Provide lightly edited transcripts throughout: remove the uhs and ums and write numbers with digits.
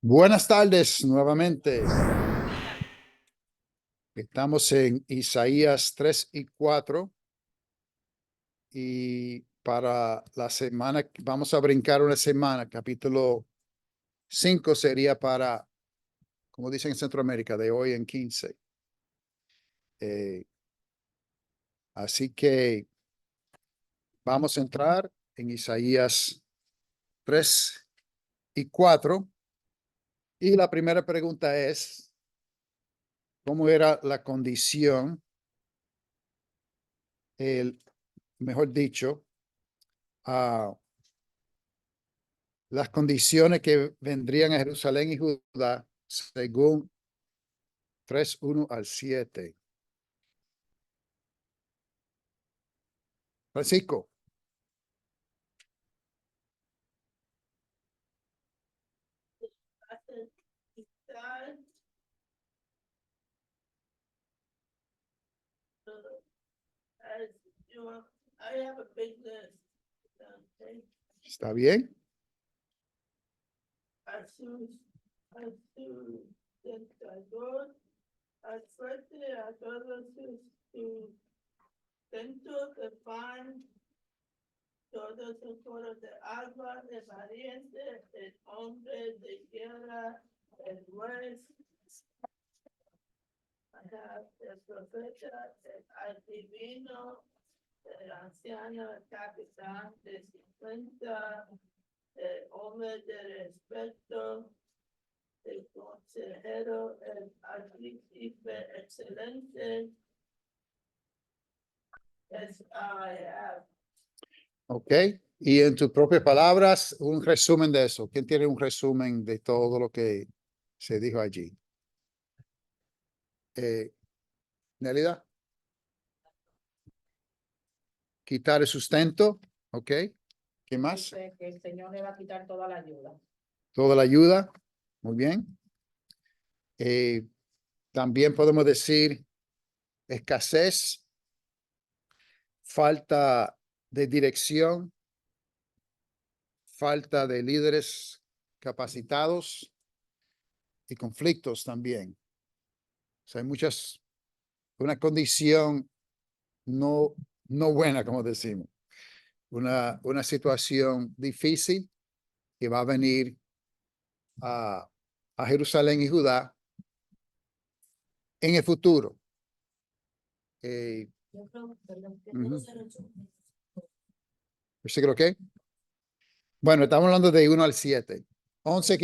Buenas tardes nuevamente. Estamos en Isaías 3 y 4 y para la semana, vamos a brincar una semana, capítulo 5 sería para, como dicen en Centroamérica, de hoy en 15. Así que vamos a entrar en Isaías 3 y 4 y la primera pregunta es, ¿cómo era la condición? Mejor dicho, las condiciones que vendrían a Jerusalén y Judá según 3:1 al 7. Francisco. ¿Está bien? A todos sus centros de pan, todos sus foros de agua, de parientes, el hombre de guerra, el juez, el profeta, el adivino, el anciano, el capitán de 50, el hombre de respeto, el consejero, el príncipe excelente. Yes, I have. Ok. Y en tus propias palabras, un resumen de eso. ¿Quién tiene un resumen de todo lo que se dijo allí? Nélida. Quitar el sustento. Ok. ¿Qué más? Que el Señor le va a quitar toda la ayuda. Toda la ayuda. Muy bien. También podemos decir escasez, falta de dirección, falta de líderes capacitados y conflictos también. O sea, hay una condición no buena, como decimos, una situación difícil que va a venir a Jerusalén y Judá en el futuro. ¿Versículo qué? Bueno, estamos hablando de 1 al 7. 11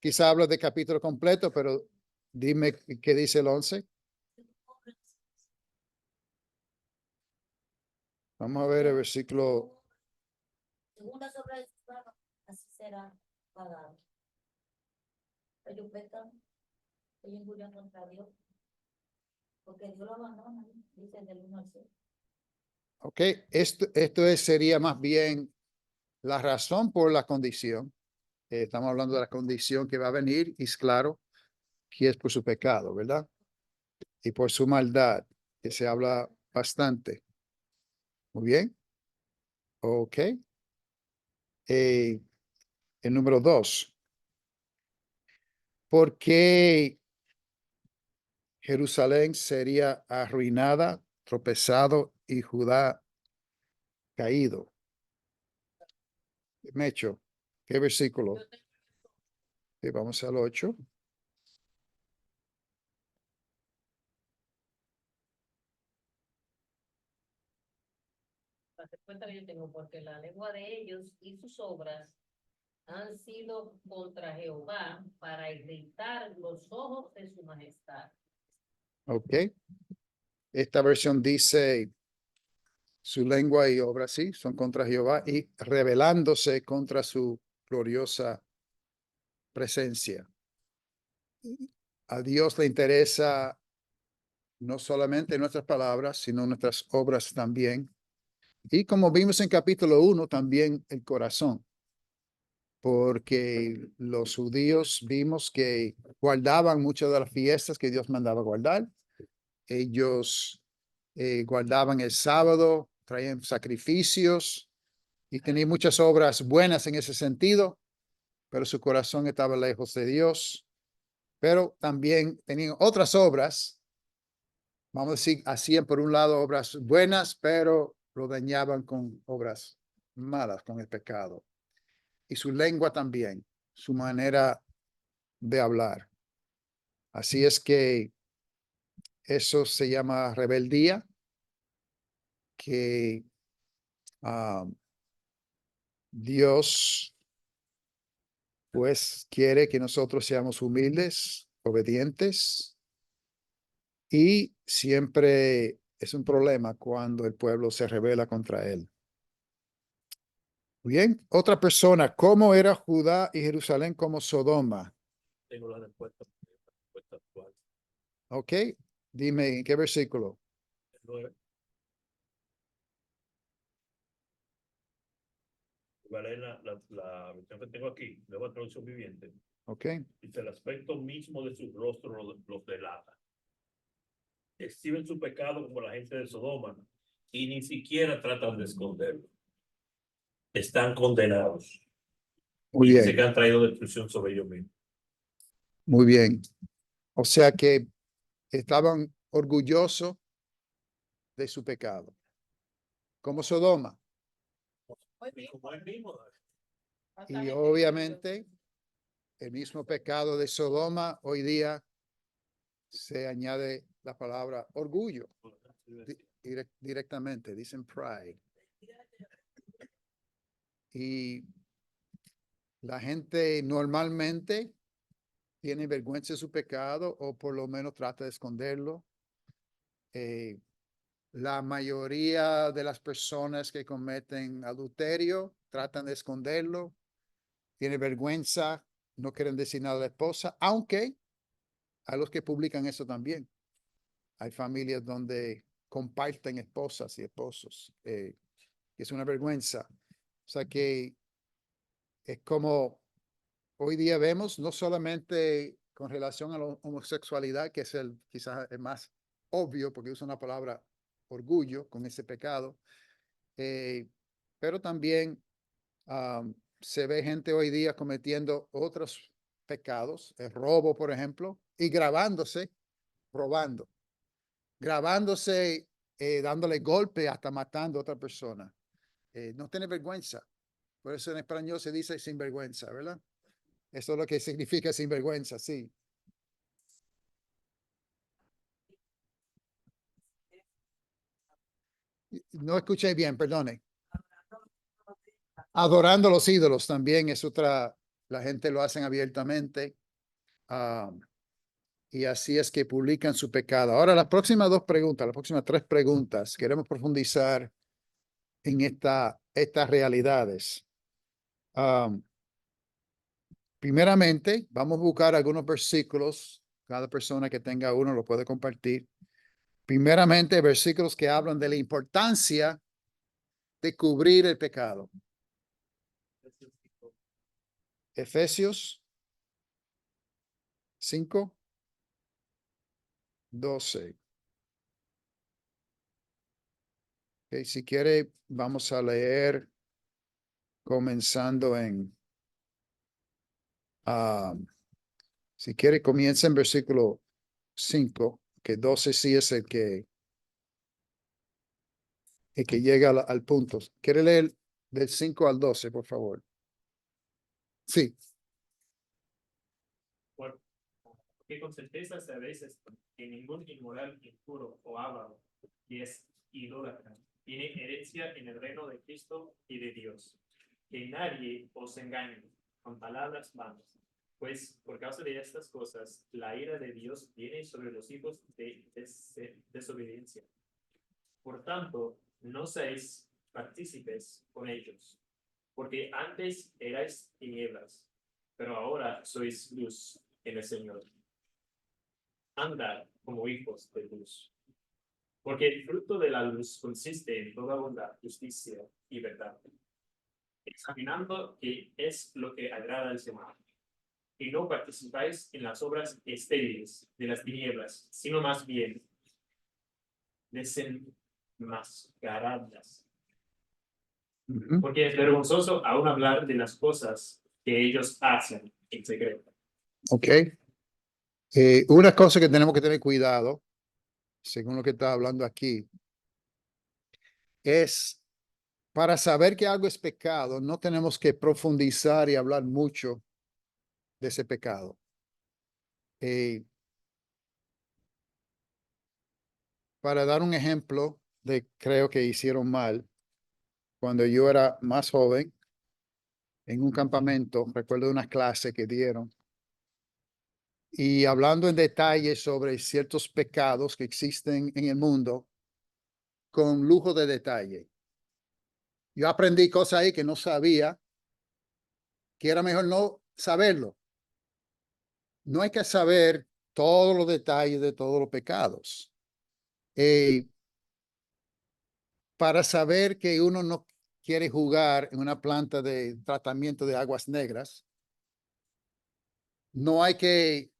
quizá hablo de capítulo completo, pero dime qué dice el 11. Vamos a ver el versículo. Segunda sobre el esclavo, así será pagado. Ellos pecan, ellos injurian contra Dios, porque Dios lo abandona, dice del 1 al 7. Ok, esto sería más bien la razón por la condición. Estamos hablando de la condición que va a venir, y es claro que es por su pecado, ¿verdad? Y por su maldad, que se habla bastante. Muy bien. Ok. El número 2. ¿Por qué Jerusalén sería arruinada, tropezado y Judá caído? Mecho, ¿qué versículo? Vamos al 8. La respuesta que yo tengo, porque la lengua de ellos y sus obras han sido contra Jehová para irritar los ojos de su majestad. Ok. Esta versión dice, su lengua y obra sí son contra Jehová y rebelándose contra su gloriosa presencia. A Dios le interesa no solamente nuestras palabras, sino nuestras obras también. Y como vimos en capítulo 1, también el corazón. Porque los judíos vimos que guardaban muchas de las fiestas que Dios mandaba guardar. Ellos guardaban el sábado, traían sacrificios y tenían muchas obras buenas en ese sentido, pero su corazón estaba lejos de Dios. Pero también tenían otras obras, vamos a decir, hacían por un lado obras buenas, pero lo dañaban con obras malas, con el pecado. Y su lengua también, su manera de hablar. Así es que eso se llama rebeldía, que Dios pues quiere que nosotros seamos humildes, obedientes, y siempre es un problema cuando el pueblo se rebela contra él. Bien, otra persona, ¿cómo era Judá y Jerusalén como Sodoma? Tengo la respuesta actual. Ok, dime, ¿en qué versículo? El 9. Voy a leer la versión que tengo aquí, nueva traducción viviente. Ok, Dice: el aspecto mismo de su rostro los delata. Exhiben su pecado como la gente de Sodoma y ni siquiera tratan de esconderlo. Están condenados. muy Y dice bien, que han traído destrucción sobre ellos mismos. muy bien. O sea que estaban orgullosos de su pecado, como Sodoma. Como él mismo. Y obviamente el mismo pecado de Sodoma hoy día se añade la palabra orgullo directamente, dicen pride. Y la gente normalmente tiene vergüenza de su pecado o por lo menos trata de esconderlo. La mayoría de las personas que cometen adulterio tratan de esconderlo, tienen vergüenza, no quieren decir nada a la esposa, aunque hay los que publican eso también. Hay familias donde comparten esposas y esposos, que es una vergüenza. O sea que es como hoy día vemos, no solamente con relación a la homosexualidad, que es quizás el más obvio, porque usa una palabra orgullo con ese pecado, pero también se ve gente hoy día cometiendo otros pecados, el robo, por ejemplo, y grabándose, robando, grabándose, dándole golpe hasta matando a otra persona. No tiene vergüenza. Por eso en español se dice sinvergüenza, ¿verdad? Eso es lo que significa sinvergüenza, sí. No escuché bien, perdone. Adorando los ídolos también es otra, la gente lo hacen abiertamente. Y así es que publican su pecado. Ahora, las próximas dos preguntas, las próximas tres preguntas, queremos profundizar en estas realidades. Primeramente, vamos a buscar algunos versículos. Cada persona que tenga uno lo puede compartir. Primeramente, versículos que hablan de la importancia de cubrir el pecado. Efesios 5, 12. Okay, si quiere, vamos a leer comenzando si quiere, comienza en versículo 5, que 12 sí es el que llega al punto. ¿Quiere leer del 5 al 12, por favor? Sí. Que con certeza sabéis esto, que ningún inmoral, impuro o avaro, que es idólatra, tiene herencia en el reino de Cristo y de Dios. Que nadie os engañe con palabras vanas, pues por causa de estas cosas la ira de Dios viene sobre los hijos de desobediencia. Por tanto, no seáis partícipes con ellos, porque antes erais tinieblas, pero ahora sois luz en el Señor. Andad como hijos de luz. Porque el fruto de la luz consiste en toda bondad, justicia y verdad, examinando qué es lo que agrada al Señor. Y no participáis en las obras estériles de las tinieblas, sino más bien desenmascaradlas. Ujú. Porque es vergonzoso aún hablar de las cosas que ellos hacen en secreto. ¿Ok? Una cosa que tenemos que tener cuidado, según lo que está hablando aquí, es para saber que algo es pecado, no tenemos que profundizar y hablar mucho de ese pecado. Para dar un ejemplo de creo que hicieron mal, cuando yo era más joven, en un campamento, recuerdo una clase que dieron, y hablando en detalle sobre ciertos pecados que existen en el mundo, con lujo de detalle. Yo aprendí cosas ahí que no sabía, que era mejor no saberlo. No hay que saber todos los detalles de todos los pecados. Para saber que uno no quiere jugar en una planta de tratamiento de aguas negras, no hay que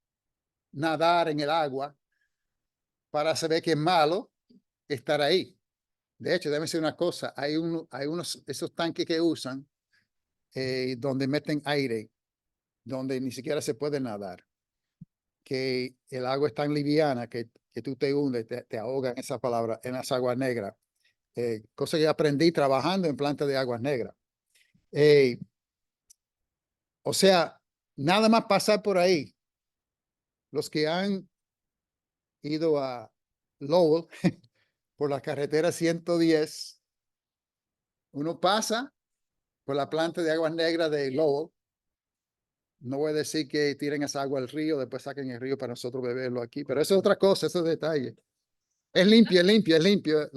nadar en el agua para saber que es malo estar ahí. De hecho, déjame decir una cosa, hay unos, esos tanques que usan donde meten aire, donde ni siquiera se puede nadar, que el agua es tan liviana que tú te hundes, te ahogas en esa palabra, en las aguas negras. Cosa que aprendí trabajando en plantas de aguas negras. O sea, nada más pasar por ahí. Los que han ido a Lowell por la carretera 110, uno pasa por la planta de aguas negras de Lowell. No voy a decir que tiren esa agua al río, después saquen el río para nosotros beberlo aquí, pero eso es otra cosa, eso es detalle. Es limpio, es limpio, es limpio.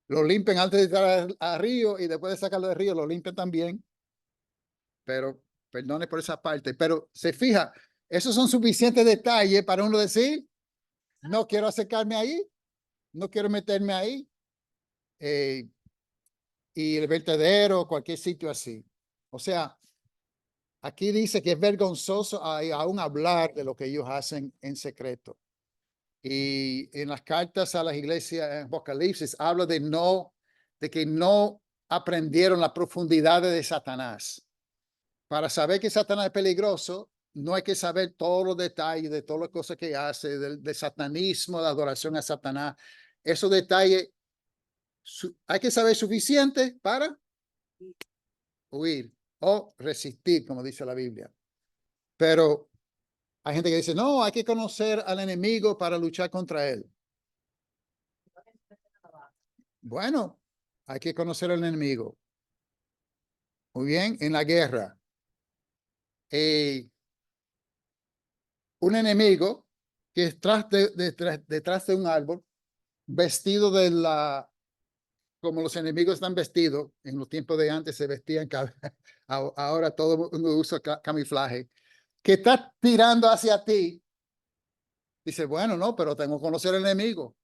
Lo limpian antes de entrar al río y después de sacarlo del río lo limpian también. Pero perdone por esa parte, pero se fija, esos son suficientes detalles para uno decir, no quiero acercarme ahí, no quiero meterme ahí. Y el vertedero, cualquier sitio así. O sea, aquí dice que es vergonzoso aún hablar de lo que ellos hacen en secreto. Y en las cartas a las iglesias en Apocalipsis habla de que no aprendieron las profundidades de Satanás. Para saber que Satanás es peligroso, no hay que saber todos los detalles de todas las cosas que hace, del satanismo, de adoración a Satanás. Esos detalles hay que saber suficiente para huir o resistir, como dice la Biblia. Pero hay gente que dice, no, hay que conocer al enemigo para luchar contra él. Bueno, hay que conocer al enemigo. Muy bien, en la guerra. Un enemigo que está detrás de un árbol, vestido como los enemigos están vestidos, en los tiempos de antes se vestían, ahora todo el mundo usa camuflaje, que está tirando hacia ti. Dice, bueno, no, pero tengo que conocer al enemigo.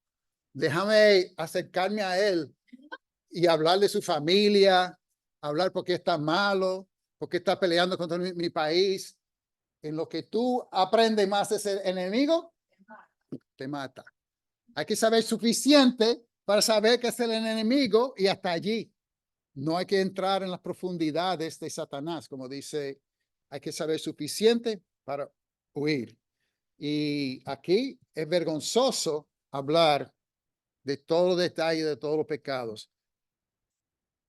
Déjame acercarme a él y hablar de su familia, hablar por qué está malo, por qué está peleando contra mi país. En lo que tú aprendes más de ese enemigo, te mata. Hay que saber suficiente para saber que es el enemigo y hasta allí. No hay que entrar en las profundidades de Satanás, como dice, hay que saber suficiente para huir. Y aquí es vergonzoso hablar de todos los detalles de todos los pecados.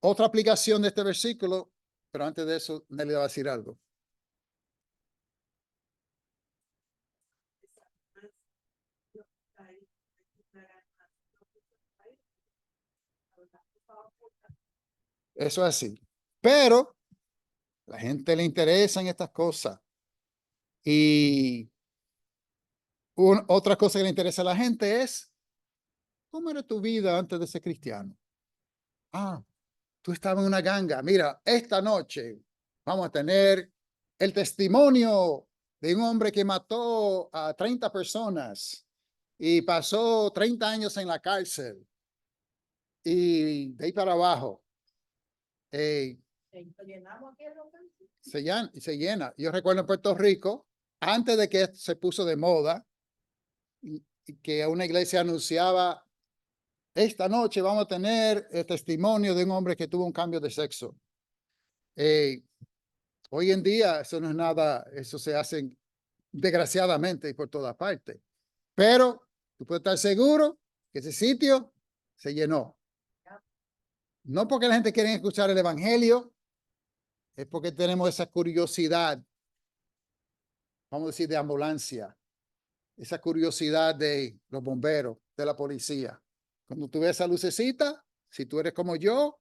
Otra aplicación de este versículo, pero antes de eso, Nelly va a decir algo. Eso es así. Pero la gente le interesan estas cosas. Y otra cosa que le interesa a la gente es, ¿cómo era tu vida antes de ser cristiano? Ah, tú estabas en una ganga. Mira, esta noche vamos a tener el testimonio de un hombre que mató a 30 personas y pasó 30 años en la cárcel. Y de ahí para abajo. Se llena. Yo recuerdo en Puerto Rico, antes de que se puso de moda, que una iglesia anunciaba, esta noche vamos a tener el testimonio de un hombre que tuvo un cambio de sexo. Hoy en día eso no es nada, eso se hace desgraciadamente y por todas partes. Pero tú puedes estar seguro que ese sitio se llenó. No porque la gente quiere escuchar el evangelio, es porque tenemos esa curiosidad, vamos a decir, de ambulancia, esa curiosidad de los bomberos, de la policía. Cuando tú ves esa lucecita, si tú eres como yo,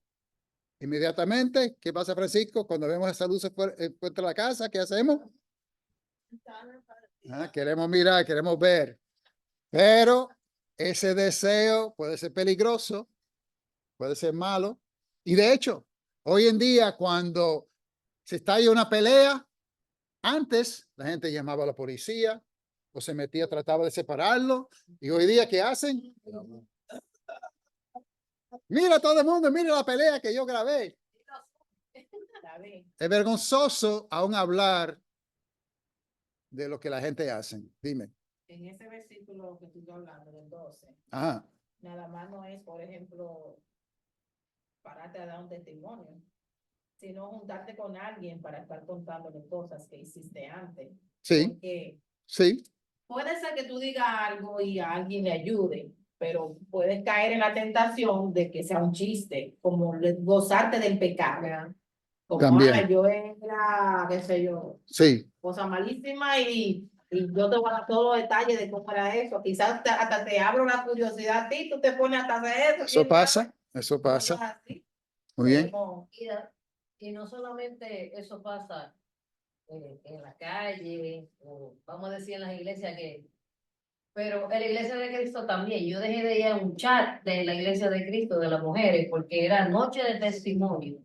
inmediatamente, ¿qué pasa, Francisco? Cuando vemos esa luz fuera de la casa, ¿qué hacemos? Queremos mirar, queremos ver. Pero ese deseo puede ser peligroso, puede ser malo. Y de hecho, hoy en día, cuando se estalla una pelea, antes la gente llamaba a la policía o se metía, trataba de separarlo. Y hoy día, ¿qué hacen? Mira todo el mundo, mira la pelea que yo grabé. Es vergonzoso aún hablar de lo que la gente hace. Dime. En ese versículo que tú estás hablando, del 12, Ajá. nada más no es, por ejemplo, pararte a dar un testimonio, sino juntarte con alguien para estar contándole cosas que hiciste antes. Sí, Porque sí, puede ser que tú digas algo y a alguien le ayude, pero puedes caer en la tentación de que sea un chiste, como gozarte del pecado. Como, También. yo era, qué sé yo, sí. cosa malísima y yo te voy a dar todos los detalles de cómo era eso. Quizás hasta te abra una curiosidad a ti, tú te pones hasta hacer eso. Eso ¿quién pasa, sabe? eso Cosas pasa. así. Muy bien. Podemos- Y no solamente eso pasa en la calle, o vamos a decir en las iglesias pero en la iglesia de Cristo también. Yo dejé de ir a un chat de la iglesia de Cristo, de las mujeres, porque era noche de testimonio.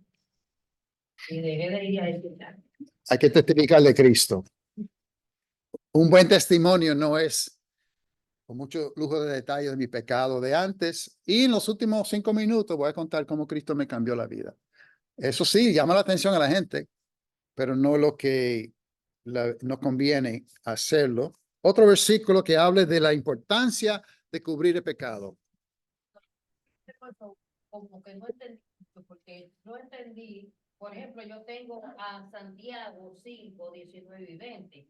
Y dejé de ir a ese chat. Hay que testificar de Cristo. Un buen testimonio no es con mucho lujo de detalle de mi pecado de antes. Y en los últimos 5 minutos voy a contar cómo Cristo me cambió la vida. Eso sí, llama la atención a la gente, pero no lo que nos conviene hacerlo. Otro versículo que hable de la importancia de cubrir el pecado. Como que no entendí mucho, porque no entendí, por ejemplo, yo tengo a Santiago 5, 19 y 20.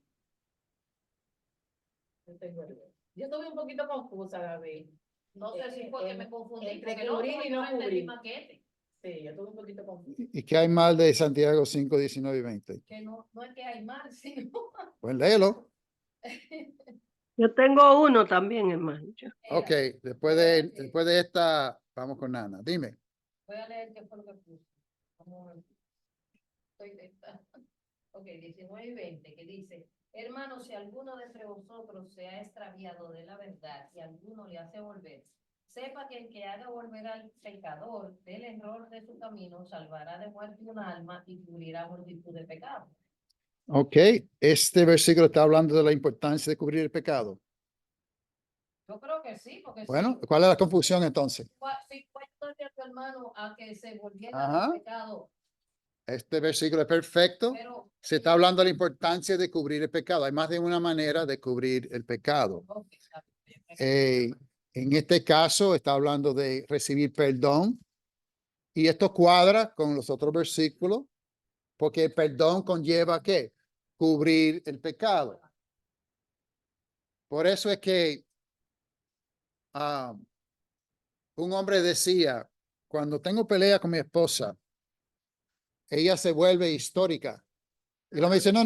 Yo estuve un poquito confusa, David. No sé si fue que me confundí, entre porque el cubrir otro y yo no entendí cubrir. más que este, Sí, yo estuve un poquito confusa. ¿Y qué hay mal de Santiago 5, 19 y 20? que no es que hay más, sino Pues léelo. Yo tengo uno también, hermano. Ok, después de esta, vamos con Nana. Dime. voy a leer qué fue lo que puse. Vamos a ver. Estoy de esta. Ok, 19 y 20, que dice: hermanos, si alguno de entre vosotros se ha extraviado de la verdad y alguno le hace volver, sepa que el que haga volver al pecador del error de su camino salvará de muerte un alma y cubrirá multitud de pecados. Ok, este versículo está hablando de la importancia de cubrir el pecado. Yo creo que sí, porque Bueno, ¿cuál es la confusión entonces? si cuéntale a tu hermano a que se volviera Ajá. del pecado, Este versículo es perfecto. pero Se está hablando de la importancia de cubrir el pecado. Hay más de una manera de cubrir el pecado. ok, está bien. En este caso está hablando de recibir perdón. Y esto cuadra con los otros versículos, porque el perdón conlleva ¿qué? Cubrir el pecado. Por eso es que un hombre decía, cuando tengo pelea con mi esposa, ella se vuelve histórica. Y lo me dice, no.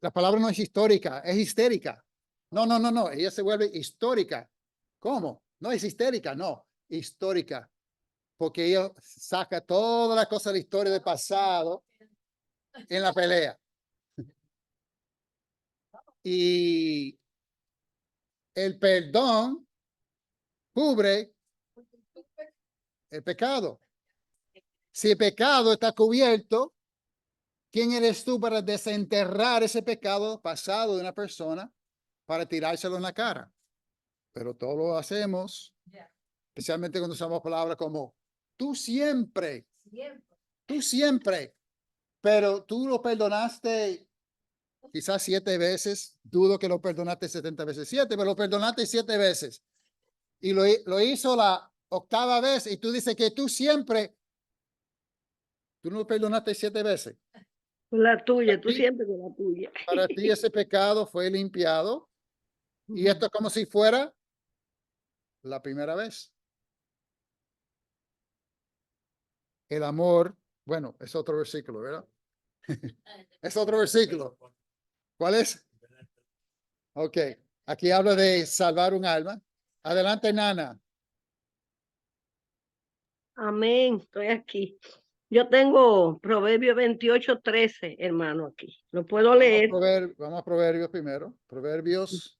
La palabra no es histórica, es histérica. No. Ella se vuelve histórica. ¿Cómo? No es histérica, no, histórica. Porque ella saca todas las cosas de la historia del pasado en la pelea. Y el perdón cubre el pecado. Si el pecado está cubierto, ¿quién eres tú para desenterrar ese pecado pasado de una persona para tirárselo en la cara? Pero todo lo hacemos, especialmente cuando usamos palabras como tú siempre, pero tú lo perdonaste quizás 7 veces, dudo que lo perdonaste 70 veces 7, pero lo perdonaste 7 veces. Y lo hizo la 8ª vez y tú dices que tú no lo perdonaste 7 veces. La tuya, tú Sí. siempre con la tuya. Para ti ese pecado fue limpiado y esto es como si fuera la primera vez. El amor, bueno, es otro versículo, ¿verdad? Es otro versículo. ¿Cuál es? Ok, aquí habla de salvar un alma. Adelante, Nana. Amén, estoy aquí. Yo tengo Proverbio 28:13, hermano, aquí. Lo puedo leer. Vamos a Proverbios primero. Proverbios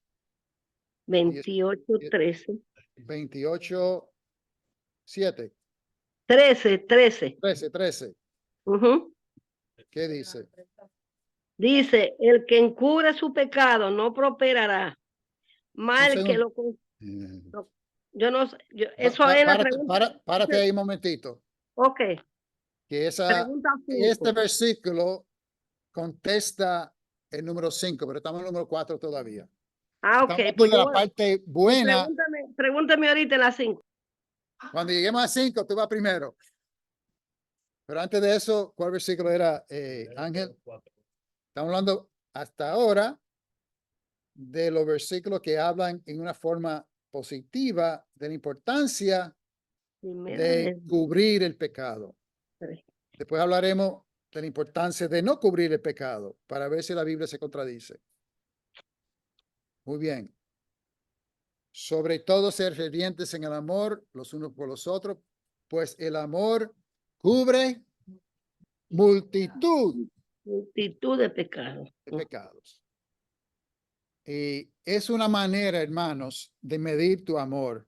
28:13. 28, 7, 13. 13. Ujú. ¿Qué dice? Dice, el que encubre su pecado no prosperará. Un Mal que segundo. yo no sé, eso es la pregunta. Párate ahí un momentito. Ok, Que pregunta este 5. versículo contesta el número 5, pero estamos en el número 4 todavía. Ah, ok, Estamos pues hablando de la parte buena. pregúntame ahorita en la 5. Cuando lleguemos a 5, tú vas primero. Pero antes de eso, ¿cuál versículo era, Ángel? Estamos hablando hasta ahora de los versículos que hablan en una forma positiva de la importancia de cubrir el pecado. Después hablaremos de la importancia de no cubrir el pecado para ver si la Biblia se contradice. Muy bien. Sobre todo ser fervientes en el amor los unos por los otros, pues el amor cubre multitud Multitud de pecados. de pecados. Y es una manera, hermanos, de medir tu amor.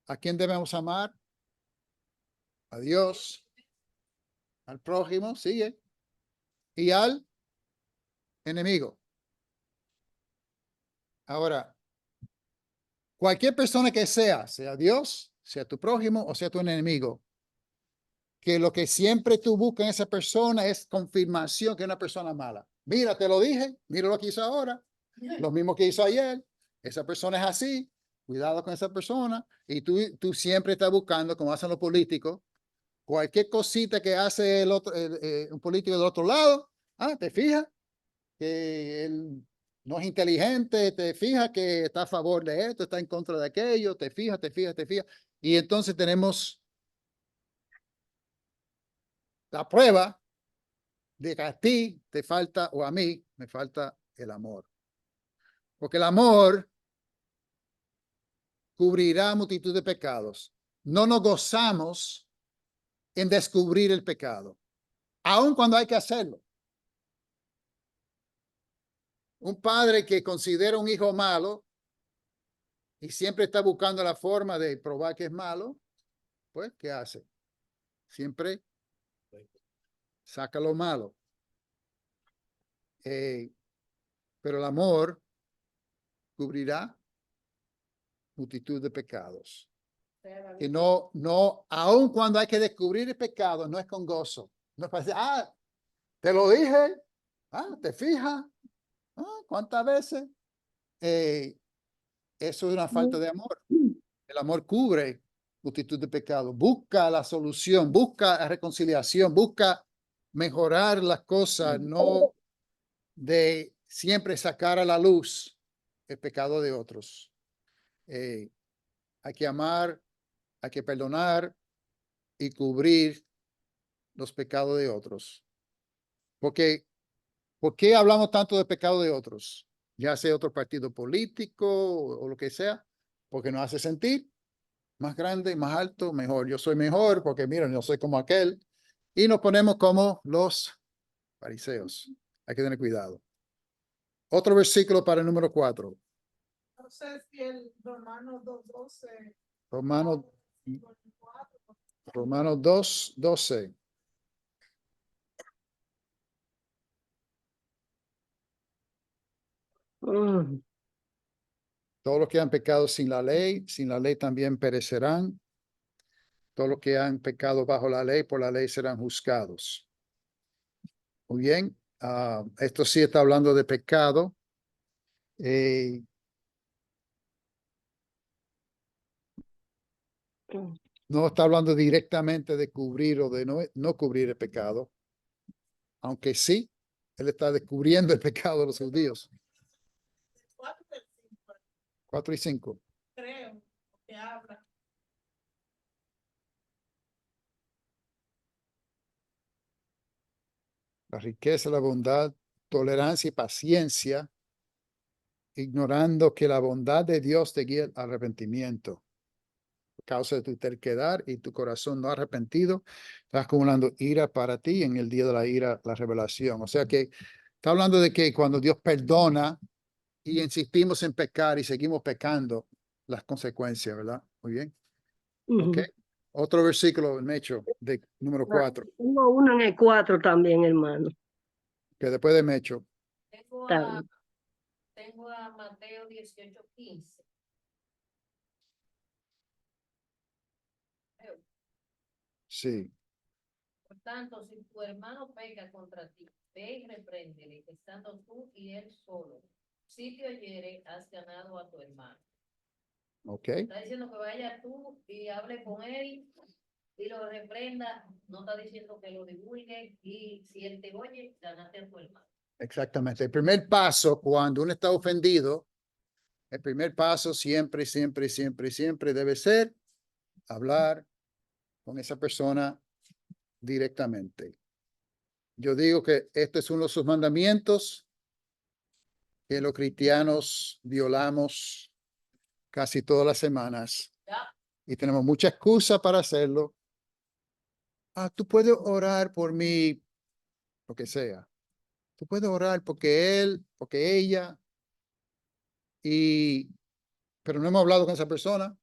¿A quién debemos amar? A Dios, al prójimo, sigue, y al enemigo. Ahora, cualquier persona que sea Dios, sea tu prójimo o sea tu enemigo, que lo que siempre tú buscas en esa persona es confirmación que es una persona mala. Mira, te lo dije, mira lo que hizo ahora, lo mismo que hizo ayer, esa persona es así, cuidado con esa persona, y tú siempre estás buscando, como hacen los políticos, cualquier cosita que hace un político del otro lado, te fijas que él no es inteligente, te fijas que está a favor de esto, está en contra de aquello, te fijas, y entonces tenemos la prueba de que a ti te falta o a mí me falta el amor. Porque el amor cubrirá multitud de pecados. No nos gozamos en descubrir el pecado, aun cuando hay que hacerlo. Un padre que considera un hijo malo y siempre está buscando la forma de probar que es malo, pues, ¿qué hace? Siempre saca lo malo. Pero el amor cubrirá multitud de pecados. Que no, aun cuando hay que descubrir el pecado, no es con gozo. No es para decir, te lo dije, te fijas, ¿cuántas veces? Eso es una falta de amor. El amor cubre multitud de pecados, busca la solución, busca la reconciliación, busca mejorar las cosas, no de siempre sacar a la luz el pecado de otros. Hay que amar, hay que perdonar y cubrir los pecados de otros. Porque, ¿por qué hablamos tanto de pecado de otros? Ya sea otro partido político o lo que sea, porque nos hace sentir más grande, más alto, mejor. Yo soy mejor porque, miren, yo soy como aquel. Y nos ponemos como los fariseos. Hay que tener cuidado. Otro versículo para el número 4. No sé si el Romanos 2:12. Romanos 2:12. Todos los que han pecado sin la ley también perecerán. Todos los que han pecado bajo la ley, por la ley serán juzgados. Muy bien. Esto sí está hablando de pecado. No está hablando directamente de cubrir o de no cubrir el pecado. aunque sí, él está descubriendo el pecado de los judíos. 4 del 5, 4 y 5. creo, que habla. La riqueza, la bondad, tolerancia y paciencia, ignorando que la bondad de Dios te guía al arrepentimiento. Por causa de tu terquedad y tu corazón no arrepentido, estás acumulando ira para ti en el día de la ira, la revelación. O sea que está hablando de que cuando Dios perdona y insistimos en pecar y seguimos pecando, las consecuencias, ¿verdad? Muy bien. Ok. Ujú. Otro versículo, Mecho, de número 4, Tengo uno en el 4 también, hermano. que después de Mecho, Tengo Está a, bien. tengo a Mateo 18:15. sí. Por tanto, si tu hermano peca contra ti, ve y repréndele, estando tú y él solo. Si te oyere, has ganado a tu hermano. Ok. Está diciendo que vaya tú y hable con él y lo reprenda. No está diciendo que lo divulgue. Y si él te oye, ganaste a tu hermano. Exactamente. El primer paso cuando uno está ofendido, el primer paso siempre, siempre, siempre, siempre debe ser hablar con esa persona directamente. Yo digo que este es uno de sus mandamientos que los cristianos violamos casi todas las semanas Ya. y tenemos mucha excusa para hacerlo. Ah, tú puedes orar por mí, lo que sea. Tú puedes orar porque él, porque ella, pero no hemos hablado con esa persona.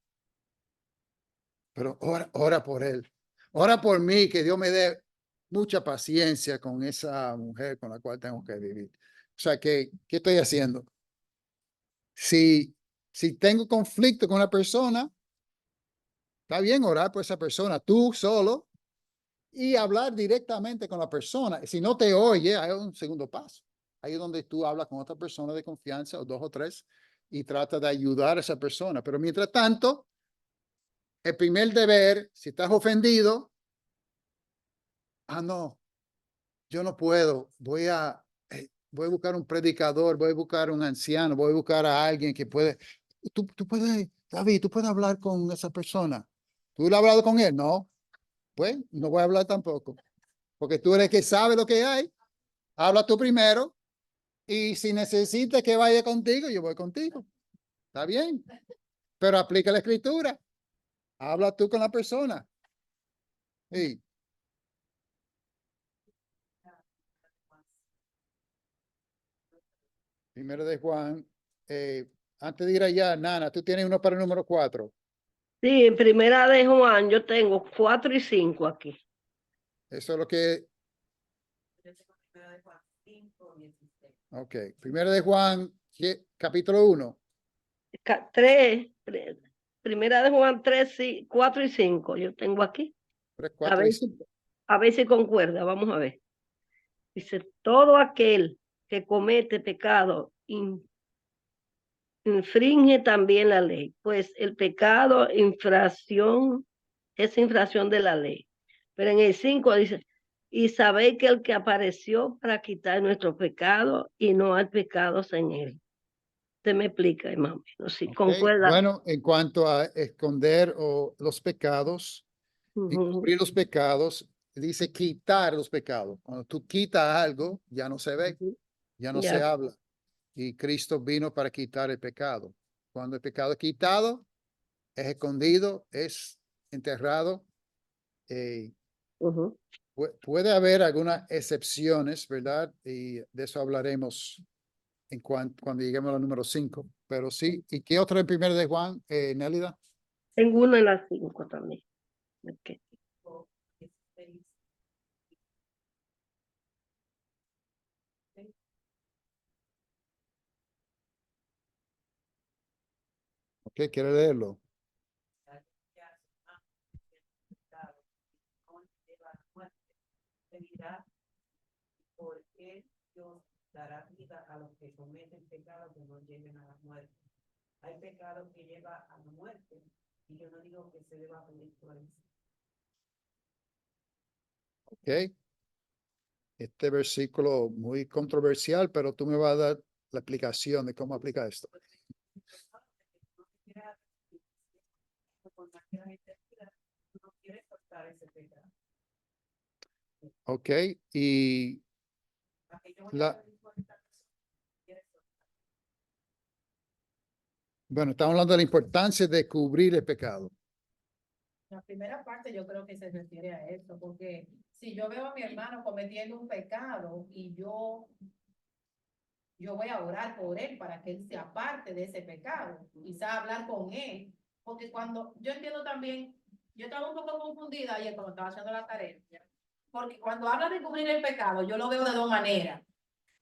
Pero ora por él. Ora por mí, que Dios me dé mucha paciencia con esa mujer con la cual tengo que vivir. O sea, ¿qué estoy haciendo? Si tengo conflicto con una persona, está bien orar por esa persona, tú solo, y hablar directamente con la persona. Si no te oye, hay un segundo paso. Ahí es donde tú hablas con otra persona de confianza, o 2 o 3, y trata de ayudar a esa persona. Pero mientras tanto, el primer deber, si estás ofendido, no, yo no puedo, voy a buscar un predicador, voy a buscar un anciano, voy a buscar a alguien que puede, tú puedes, David, tú puedes hablar con esa persona. ¿Tú le has hablado con él? No, pues no voy a hablar tampoco, porque tú eres el que sabe lo que hay. Habla tú primero y si necesitas que vaya contigo, yo voy contigo. Está bien, pero aplica la escritura. Habla tú con la persona. Sí. Primero de Juan, antes de ir allá, Nana, tú tienes uno para el número 4. Sí, en primera de Juan yo tengo 4 y 5 aquí. Eso es lo que, Yo tengo primero de Juan 5:16. ok. Primero de Juan, capítulo 1. 3, primera de Juan 3, 4 y 5 yo tengo aquí. 3, A 4 ver, a ver si concuerda, vamos a ver. Dice, todo aquel que comete pecado infringe también la ley, pues el pecado es infracción de la ley. Pero en el 5 dice, y sabéis que el que apareció para quitar nuestro pecado y no hay pecados en él. Usted me explica, más o menos, si concuerda. Bueno, en cuanto a esconder los pecados, encubrir los pecados, dice quitar los pecados. Cuando tú quitas algo, ya no se ve, ya no se Ya. habla. Y Cristo vino para quitar el pecado. Cuando el pecado es quitado, es escondido, es enterrado. Puede haber algunas excepciones, ¿verdad? Y de eso hablaremos cuando lleguemos al número 5. Pero sí, ¿y qué otro en primero de Juan, Nélida? Tengo uno en las 5 también. Okay. 16. Ok, ¿quiere leerlo? Porque Dios dará vida a los que cometen pecados que no lleven a la muerte. Hay pecados que llevan a la muerte y yo no digo que se deba pedir por eso. Ok. Este versículo muy controversial, pero tú me vas a dar la explicación de cómo aplica esto. No quiere soltar ese pecado. Ok, y ¿A que yo voy a La- salir con esta persona? Quiere soltar. bueno, estamos hablando de la importancia de cubrir el pecado. La primera parte yo creo que se refiere a eso, porque si yo veo a mi hermano cometiendo un pecado y yo voy a orar por él para que él se aparte de ese pecado, quizá hablar con él, porque cuando yo entiendo también, yo estaba un poco confundida ayer cuando estaba haciendo la tarea, porque cuando habla de cubrir el pecado, yo lo veo de dos maneras.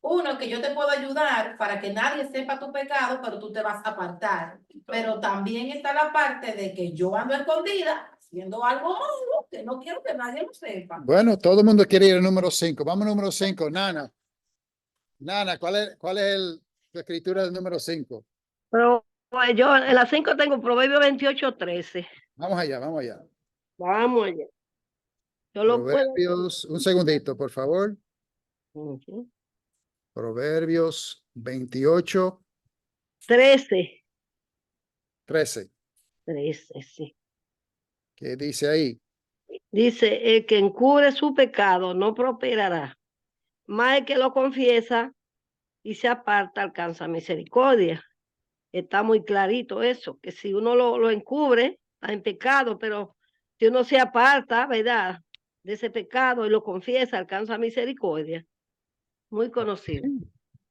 Uno, que yo te puedo ayudar para que nadie sepa tu pecado, pero tú te vas a apartar. Pero también está la parte de que yo ando escondida haciendo algo malo, que no quiero que nadie lo sepa. Bueno, todo el mundo quiere ir al número 5. Vamos al número 5, Nana. Nana, ¿cuál es la escritura del número 5? Pero pues, yo en las 5 tengo Proverbio 28:13. Vamos allá, vamos allá. Vamos allá. Yo lo puedo. Proverbios, un segundito, por favor. Ujú. Proverbios 28, 13. 13. 13, sí. ¿Qué dice ahí? Dice, el que encubre su pecado no prosperará, más el que lo confiesa y se aparta alcanza misericordia. Está muy clarito eso, que si uno lo encubre, está en pecado, pero si uno se aparta, ¿verdad? De ese pecado y lo confiesa, alcanza misericordia. Muy conocido,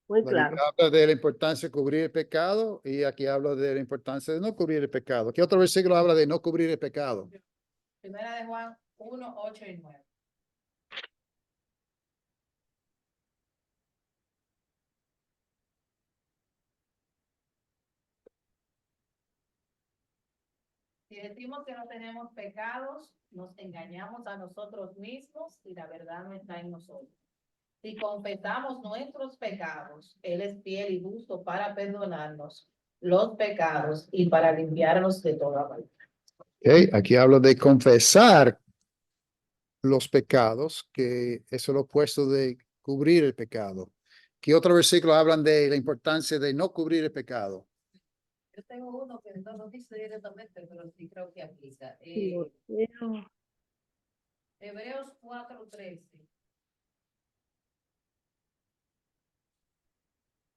muy La claro. Biblia habla de la importancia de cubrir el pecado y aquí habla de la importancia de no cubrir el pecado. ¿Qué otro versículo habla de no cubrir el pecado? Primera de Juan 1, 8 y 9. Si decimos que no tenemos pecados, nos engañamos a nosotros mismos y la verdad no está en nosotros. Si confesamos nuestros pecados, Él es fiel y justo para perdonarnos los pecados y para limpiarnos de toda maldad. Okay, aquí habla de confesar los pecados, que eso es lo opuesto de cubrir el pecado. ¿Qué otro versículo hablan de la importancia de no cubrir el pecado? Yo tengo uno que no lo dice directamente, pero sí creo que aplica. Hebreos 4:13.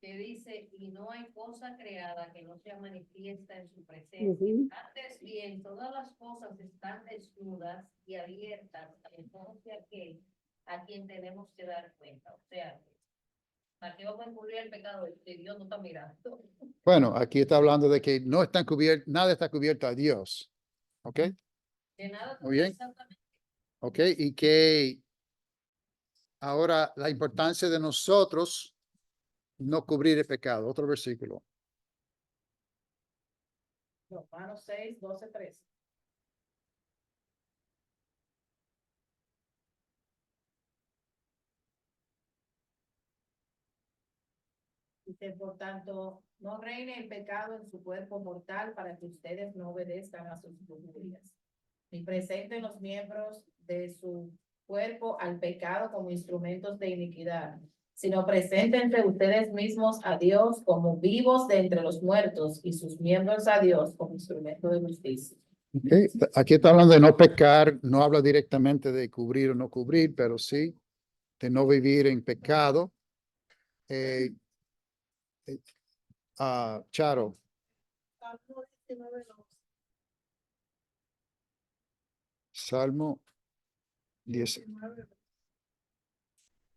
Que dice, y no hay cosa creada que no sea manifiesta en su presencia. Ujú. Antes bien, todas las cosas están desnudas y abiertas entonces aquel a quien tenemos que dar cuenta. O sea, ¿para qué vamos a encubrir el pecado si Dios no está mirando? Bueno, aquí está hablando de que no están cubiertos, nada está cubierto a Dios. ¿Ok? De nada, Muy bien. exactamente. ¿Ok? Y que ahora la importancia de nosotros no cubrir el pecado. Otro versículo. Romanos 6, 12, 13. Dice, por tanto, no reine el pecado en su cuerpo mortal para que ustedes no obedezcan a sus lujurias, ni presenten los miembros de su cuerpo al pecado como instrumentos de iniquidad, sino preséntense ustedes mismos a Dios como vivos de entre los muertos y sus miembros a Dios como instrumento de justicia. Okay. Aquí está hablando de no pecar, no habla directamente de cubrir o no cubrir, pero sí de no vivir en pecado. Charo, Salmo 19, 12. Salmo 10,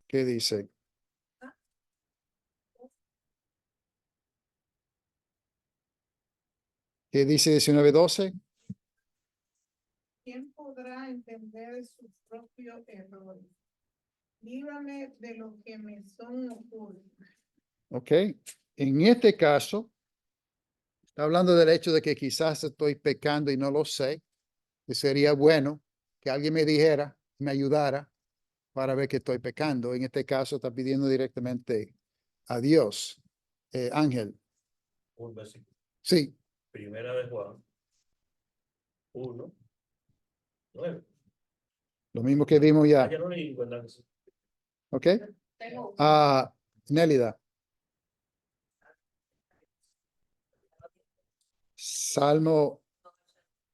¿qué dice? ¿Qué dice 19:12? ¿Quién podrá entender sus propios errores? Líbrame de lo que me son ocultos. Ok, en este caso, está hablando del hecho de que quizás estoy pecando y no lo sé, que sería bueno que alguien me dijera, me ayudara para ver que estoy pecando. En este caso, está pidiendo directamente a Dios. Ángel, Un versículo. sí, Primera de Juan 1, 9. lo mismo que vimos ya. Ya no leí, ¿verdad? ¿Ok? Tengo Nélida. Salmo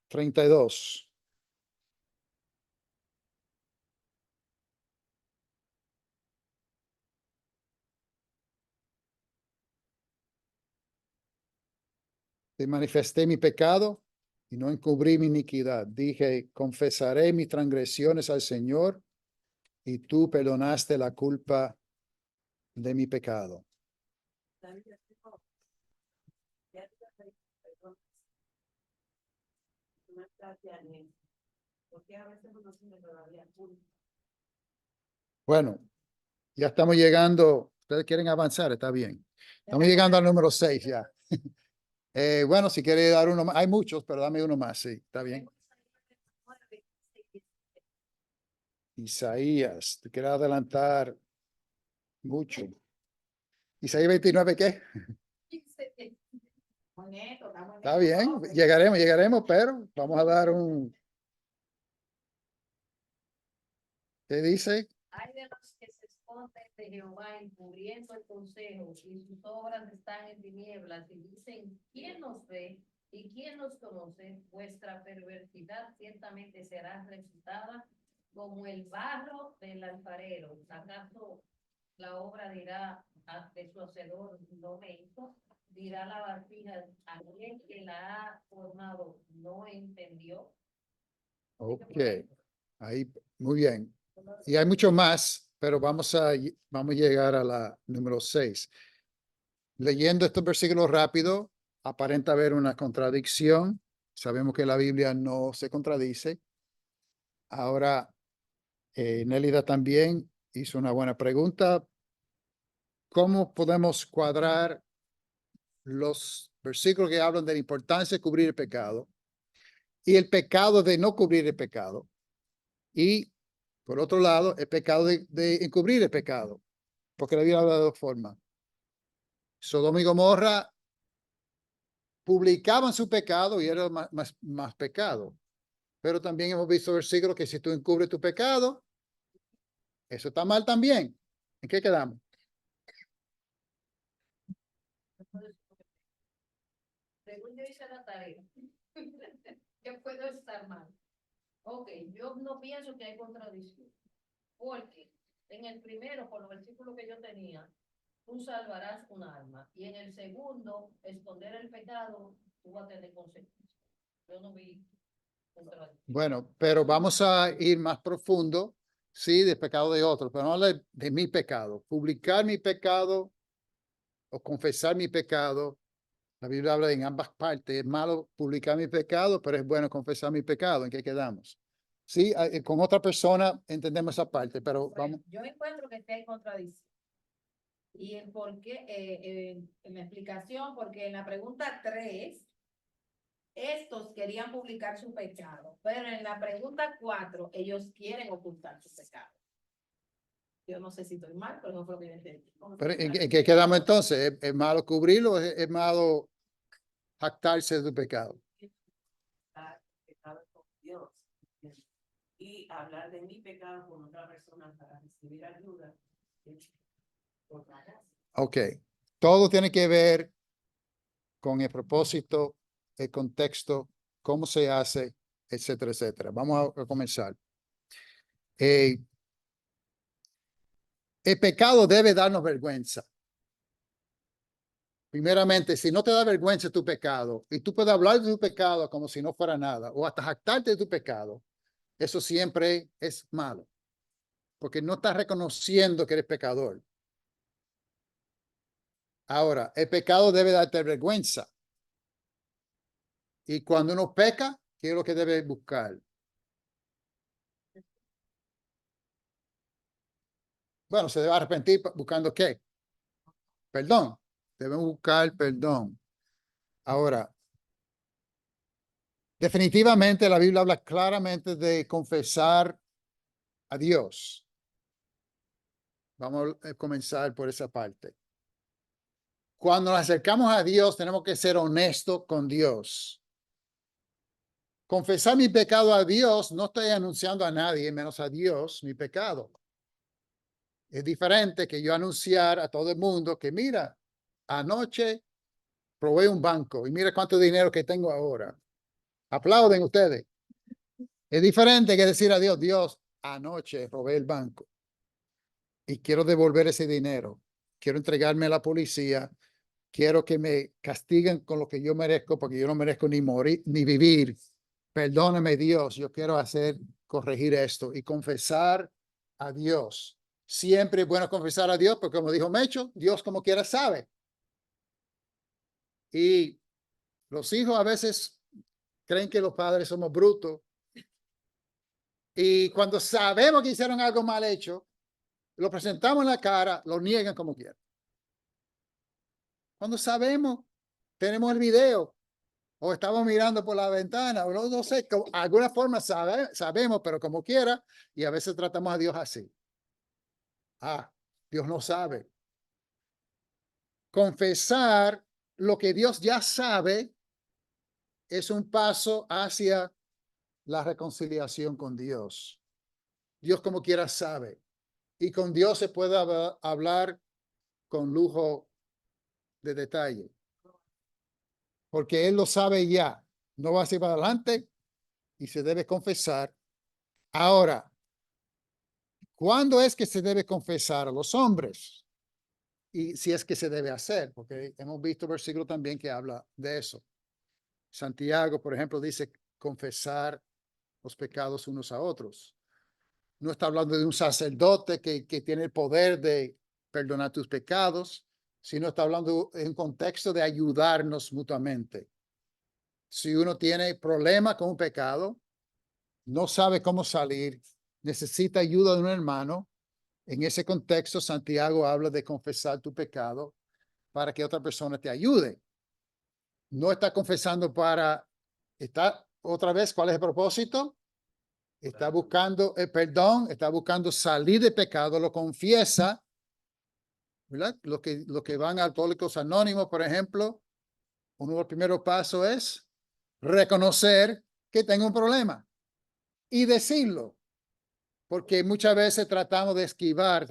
32. Te manifesté mi pecado y no encubrí mi iniquidad. Dije, confesaré mis transgresiones al Señor y tú perdonaste la culpa de mi pecado. David, ya tengo- ya te pedí perdón. No estás ya en eso. Porque a veces uno siente todavía culpa. Bueno, ya estamos llegando. Ustedes quieren avanzar, está bien. Estamos llegando al número 6 ya. Bueno, si quiere dar uno más, hay muchos, pero dame uno más, sí, está bien. Isaías, te quiero adelantar mucho. Isaías 29, ¿qué? Moneto, está Está bien, llegaremos, pero vamos a dar un. ¿Qué dice? Hay de los que se esconden de Jehová encubriendo el consejo y sus obras están en tinieblas y dicen, ¿quién nos ve y quién nos conoce? Vuestra perversidad ciertamente será refutada como el barro del alfarero. ¿Acaso la obra dirá de su hacedor no me hizo? Dirá la vasija, aquel que la ha formado no entendió. Ok, ahí, muy bien. Y hay mucho más, pero vamos a llegar a la número 6. Leyendo estos versículos rápido, aparenta haber una contradicción. Sabemos que la Biblia no se contradice. Ahora, Nélida también hizo una buena pregunta. ¿Cómo podemos cuadrar los versículos que hablan de la importancia de cubrir el pecado y el pecado de no cubrir el pecado? Y, por otro lado, el pecado de encubrir el pecado, porque la Biblia habla de dos formas. Sodoma y Gomorra publicaban su pecado y era más pecado. Pero también hemos visto versículos que si tú encubres tu pecado, eso está mal también. ¿En qué quedamos? Según yo hice la tarea, que puedo estar mal. Ok, yo no pienso que hay contradicción, porque en el primero, por los versículos que yo tenía, tú salvarás un alma, y en el segundo, esconder el pecado, tú vas a tener consecuencias. Yo no vi contradicción. Bueno, pero vamos a ir más profundo, sí, del pecado de otros, pero no de mi pecado. Publicar mi pecado o confesar mi pecado. La Biblia habla en ambas partes. Es malo publicar mi pecado, pero es bueno confesar mi pecado. ¿En qué quedamos? Sí, con otra persona entendemos esa parte, pero vamos. Yo encuentro que sí hay contradicción. Y en por qué, en la explicación, porque en la pregunta 3, estos querían publicar su pecado, pero en la pregunta 4, ellos quieren ocultar su pecado. Yo no sé si estoy mal, pero no fue lo que yo entendí. Pero ¿en qué quedamos entonces? ¿Es malo cubrirlo o es malo jactarse de tu pecado? Pecado con Dios. Y hablar de mi pecado con otra persona para recibir ayuda. Ok, todo tiene que ver con el propósito, el contexto, cómo se hace, etcétera, etcétera. Vamos a comenzar. El pecado debe darnos vergüenza. Primeramente, si no te da vergüenza tu pecado y tú puedes hablar de tu pecado como si no fuera nada o hasta jactarte de tu pecado, eso siempre es malo, porque no estás reconociendo que eres pecador. Ahora, el pecado debe darte vergüenza. Y cuando uno peca, ¿qué es lo que debe buscar? Bueno, se debe arrepentir buscando ¿qué? Perdón. Debemos buscar perdón. Ahora, definitivamente la Biblia habla claramente de confesar a Dios. Vamos a comenzar por esa parte. Cuando nos acercamos a Dios, tenemos que ser honestos con Dios. Confesar mi pecado a Dios, no estoy anunciando a nadie, menos a Dios, mi pecado. Es diferente que yo anunciar a todo el mundo que mira, anoche robé un banco y mira cuánto dinero que tengo ahora. Aplauden ustedes. Es diferente que decir a Dios, Dios, anoche robé el banco y quiero devolver ese dinero. Quiero entregarme a la policía. Quiero que me castiguen con lo que yo merezco porque yo no merezco ni morir ni vivir. Perdóname, Dios, yo quiero corregir esto y confesar a Dios. Siempre es bueno confesar a Dios porque como dijo Mecho, Dios como quiera sabe. Y los hijos a veces creen que los padres somos brutos. Y cuando sabemos que hicieron algo mal hecho, lo presentamos en la cara, lo niegan como quieran. Cuando sabemos, tenemos el video, o estamos mirando por la ventana, o no sé, de alguna forma sabemos, pero como quiera, y a veces tratamos a Dios así. Dios no sabe. Confesar lo que Dios ya sabe es un paso hacia la reconciliación con Dios. Dios como quiera sabe. Y con Dios se puede hablar con lujo de detalle. Porque Él lo sabe ya. No va a ir para adelante y se debe confesar. Ahora, ¿cuándo es que se debe confesar a los hombres? Y si es que se debe hacer, porque hemos visto versículo también que habla de eso. Santiago, por ejemplo, dice confesar los pecados unos a otros. No está hablando de un sacerdote que tiene el poder de perdonar tus pecados, sino está hablando en un contexto de ayudarnos mutuamente. Si uno tiene problema con un pecado, no sabe cómo salir, necesita ayuda de un hermano, en ese contexto Santiago habla de confesar tu pecado para que otra persona te ayude. No está confesando está otra vez, ¿cuál es el propósito? Está buscando el perdón, está buscando salir de pecado, lo confiesa, ¿verdad? Los que van a Alcohólicos Anónimos, por ejemplo, uno de los primeros pasos es reconocer que tengo un problema y decirlo, porque muchas veces tratamos de esquivar,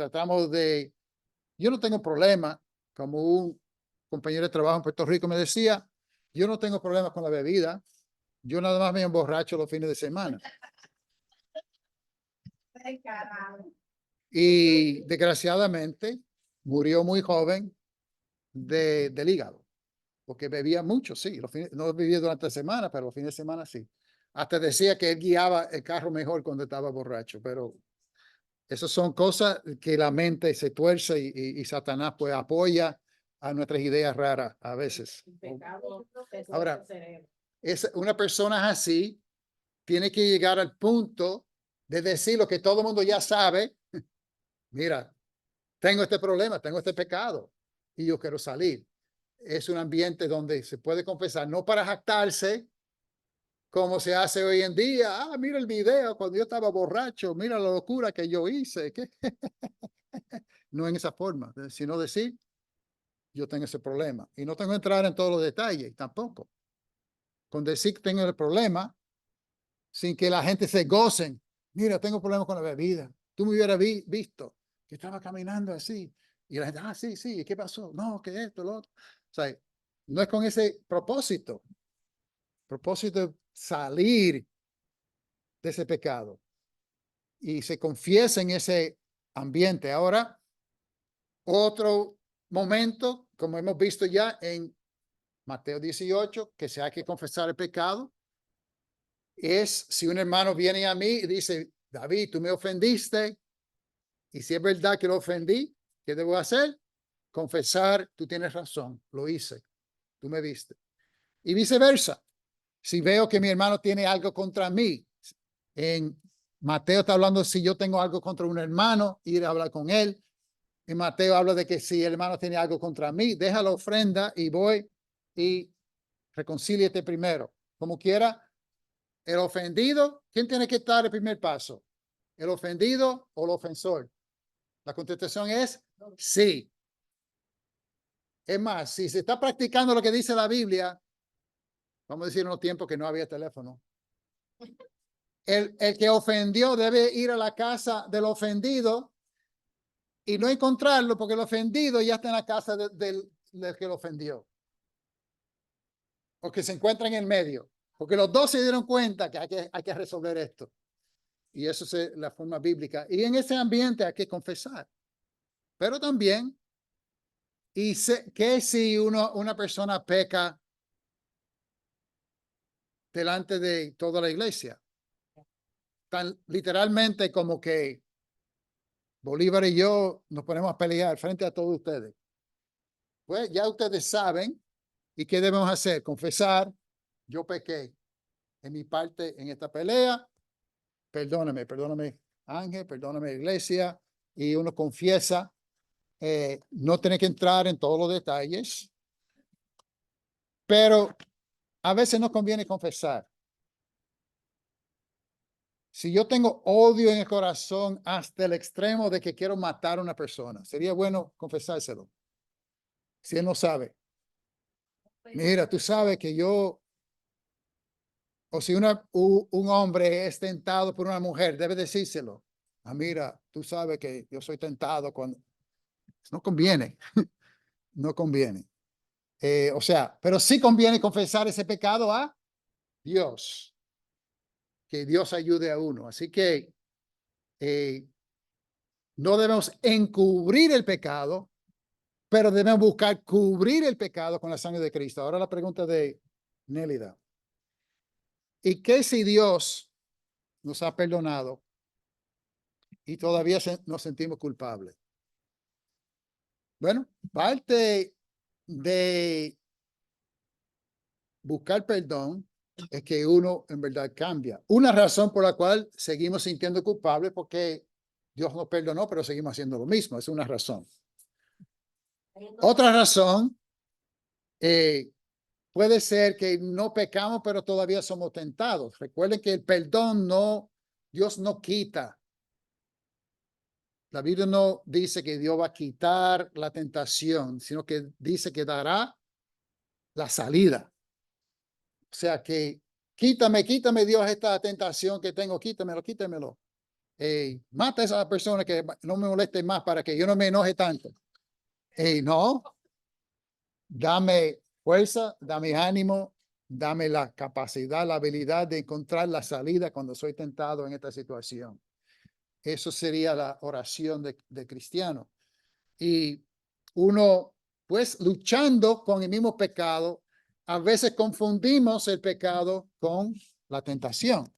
yo no tengo problema, como un compañero de trabajo en Puerto Rico me decía, yo no tengo problema con la bebida, yo nada más me emborracho los fines de semana. Y desgraciadamente murió muy joven del hígado, porque bebía mucho, sí, no bebía durante la semana, pero los fines de semana sí. Hasta decía que él guiaba el carro mejor cuando estaba borracho, pero esas son cosas que la mente se tuerce y Satanás pues apoya a nuestras ideas raras a veces. Ahora, una persona así tiene que llegar al punto de decir lo que todo el mundo ya sabe. Mira, tengo este problema, tengo este pecado y yo quiero salir. Es un ambiente donde se puede confesar, no para jactarse, como se hace hoy en día. Mira el video cuando yo estaba borracho, mira la locura que yo hice. No en esa forma, sino decir, yo tengo ese problema. Y no tengo que entrar en todos los detalles tampoco. Con decir que tengo el problema, sin que la gente se gocen. Mira, tengo problemas con la bebida. Tú me hubieras visto que estaba caminando así. Y la gente, sí, ¿qué pasó? No, que esto, lo otro. O sea, no es con ese propósito. Propósito es salir de ese pecado. Y se confiesa en ese ambiente. Ahora, otro momento, como hemos visto ya en Mateo 18, que se hay que confesar el pecado, es si un hermano viene a mí y dice, David, tú me ofendiste, y si es verdad que lo ofendí, ¿qué debo hacer? Confesar, tú tienes razón, lo hice, tú me viste. Y viceversa, si veo que mi hermano tiene algo contra mí, en Mateo está hablando si yo tengo algo contra un hermano, ir a hablar con él. En Mateo habla de que si el hermano tiene algo contra mí, deja la ofrenda y voy y reconcíliate primero. Como quiera, el ofendido, ¿quién tiene que dar el primer paso? ¿El ofendido o el ofensor? La contestación es sí. Es más, si se está practicando lo que dice la Biblia, vamos a decir en los tiempos que no había teléfono, el que ofendió debe ir a la casa del ofendido y no encontrarlo porque el ofendido ya está en la casa del que lo ofendió. O que se encuentra en el medio. Porque los dos se dieron cuenta que hay que resolver esto. Y eso es la forma bíblica. Y en ese ambiente hay que confesar. Pero también, que si una persona peca delante de toda la iglesia? Tan literalmente como que Bolívar y yo nos ponemos a pelear frente a todos ustedes. Pues ya ustedes saben. ¿Y qué debemos hacer? Confesar. Yo pequé en mi parte en esta pelea. Perdóname Ángel, perdóname iglesia. Y uno confiesa. No tiene que entrar en todos los detalles. Pero a veces nos conviene confesar. Si yo tengo odio en el corazón hasta el extremo de que quiero matar a una persona, sería bueno confesárselo. Si él no sabe. Mira, tú sabes que yo, o si un hombre es tentado por una mujer, debe decírselo. Ah, mira, tú sabes que yo soy tentado cuando... No conviene, no conviene. O sea, pero sí conviene confesar ese pecado a Dios. Que Dios ayude a uno. Así que no debemos encubrir el pecado, pero debemos buscar cubrir el pecado con la sangre de Cristo. Ahora la pregunta de Nélida. ¿Y qué si Dios nos ha perdonado y todavía nos sentimos culpables? Bueno, parte de buscar perdón es que uno en verdad cambia. Una razón por la cual seguimos sintiendo culpables porque Dios nos perdonó, pero seguimos haciendo lo mismo. Es una razón. Otra razón puede ser que no pecamos, pero todavía somos tentados. Recuerden que el perdón Dios no quita. La Biblia no dice que Dios va a quitar la tentación, sino que dice que dará la salida. O sea que quítame Dios esta tentación que tengo, quítamelo. Mata a esa persona que no me moleste más para que yo no me enoje tanto. No, dame fuerza, dame ánimo, dame la capacidad, la habilidad de encontrar la salida cuando soy tentado en esta situación. Eso sería la oración de cristiano. Y uno, pues, luchando con el mismo pecado, a veces confundimos el pecado con la tentación.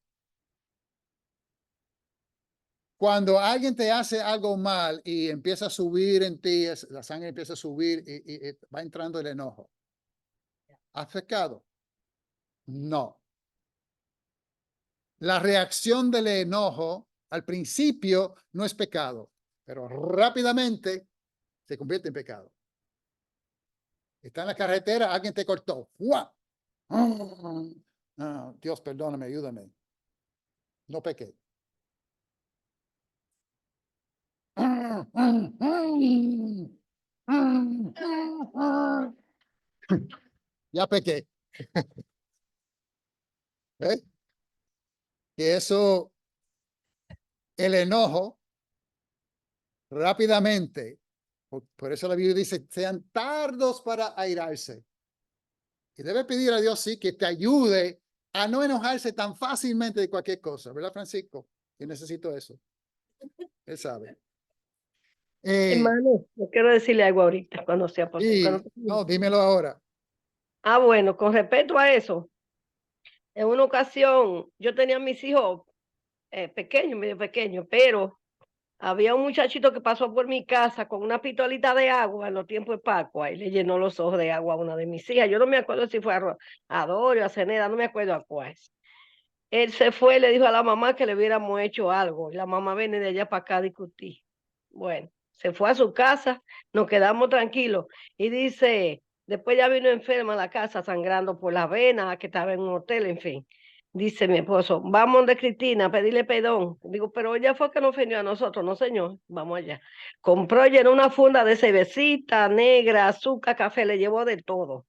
Cuando alguien te hace algo mal y empieza a subir en ti, la sangre empieza a subir y va entrando el enojo. ¿Has pecado? No. La reacción del enojo al principio no es pecado, pero rápidamente se convierte en pecado. Está en la carretera, alguien te cortó. ¡Fua! Dios, perdóname, ayúdame. No pequé. Ya pequé. ¿Eh? Que eso, el enojo, rápidamente, por eso la Biblia dice, sean tardos para airarse. Y debe pedir a Dios, sí, que te ayude a no enojarse tan fácilmente de cualquier cosa, ¿verdad, Francisco? Yo necesito eso. Él sabe. Hermano, yo quiero decirle algo ahorita, cuando sea posible. No, dímelo ahora. Bueno, con respecto a eso, en una ocasión yo tenía a mis hijos pequeños, medio pequeños, pero había un muchachito que pasó por mi casa con una pistolita de agua en los tiempos de Pascua y le llenó los ojos de agua a una de mis hijas. Yo no me acuerdo si fue a Dorio, a Ceneda, no me acuerdo a cuál. Él se fue y le dijo a la mamá que le hubiéramos hecho algo. Y la mamá viene de allá para acá a discutir. Bueno, se fue a su casa, nos quedamos tranquilos. Y dice, después ya vino enferma a la casa, sangrando por las venas, que estaba en un hotel, en fin. Dice mi esposo, vamos de Cristina a pedirle perdón. Digo, pero ella fue que nos ofendió a nosotros. No, señor, vamos allá. Compró, llenó una funda de cervecita negra, azúcar, café, le llevó de todo.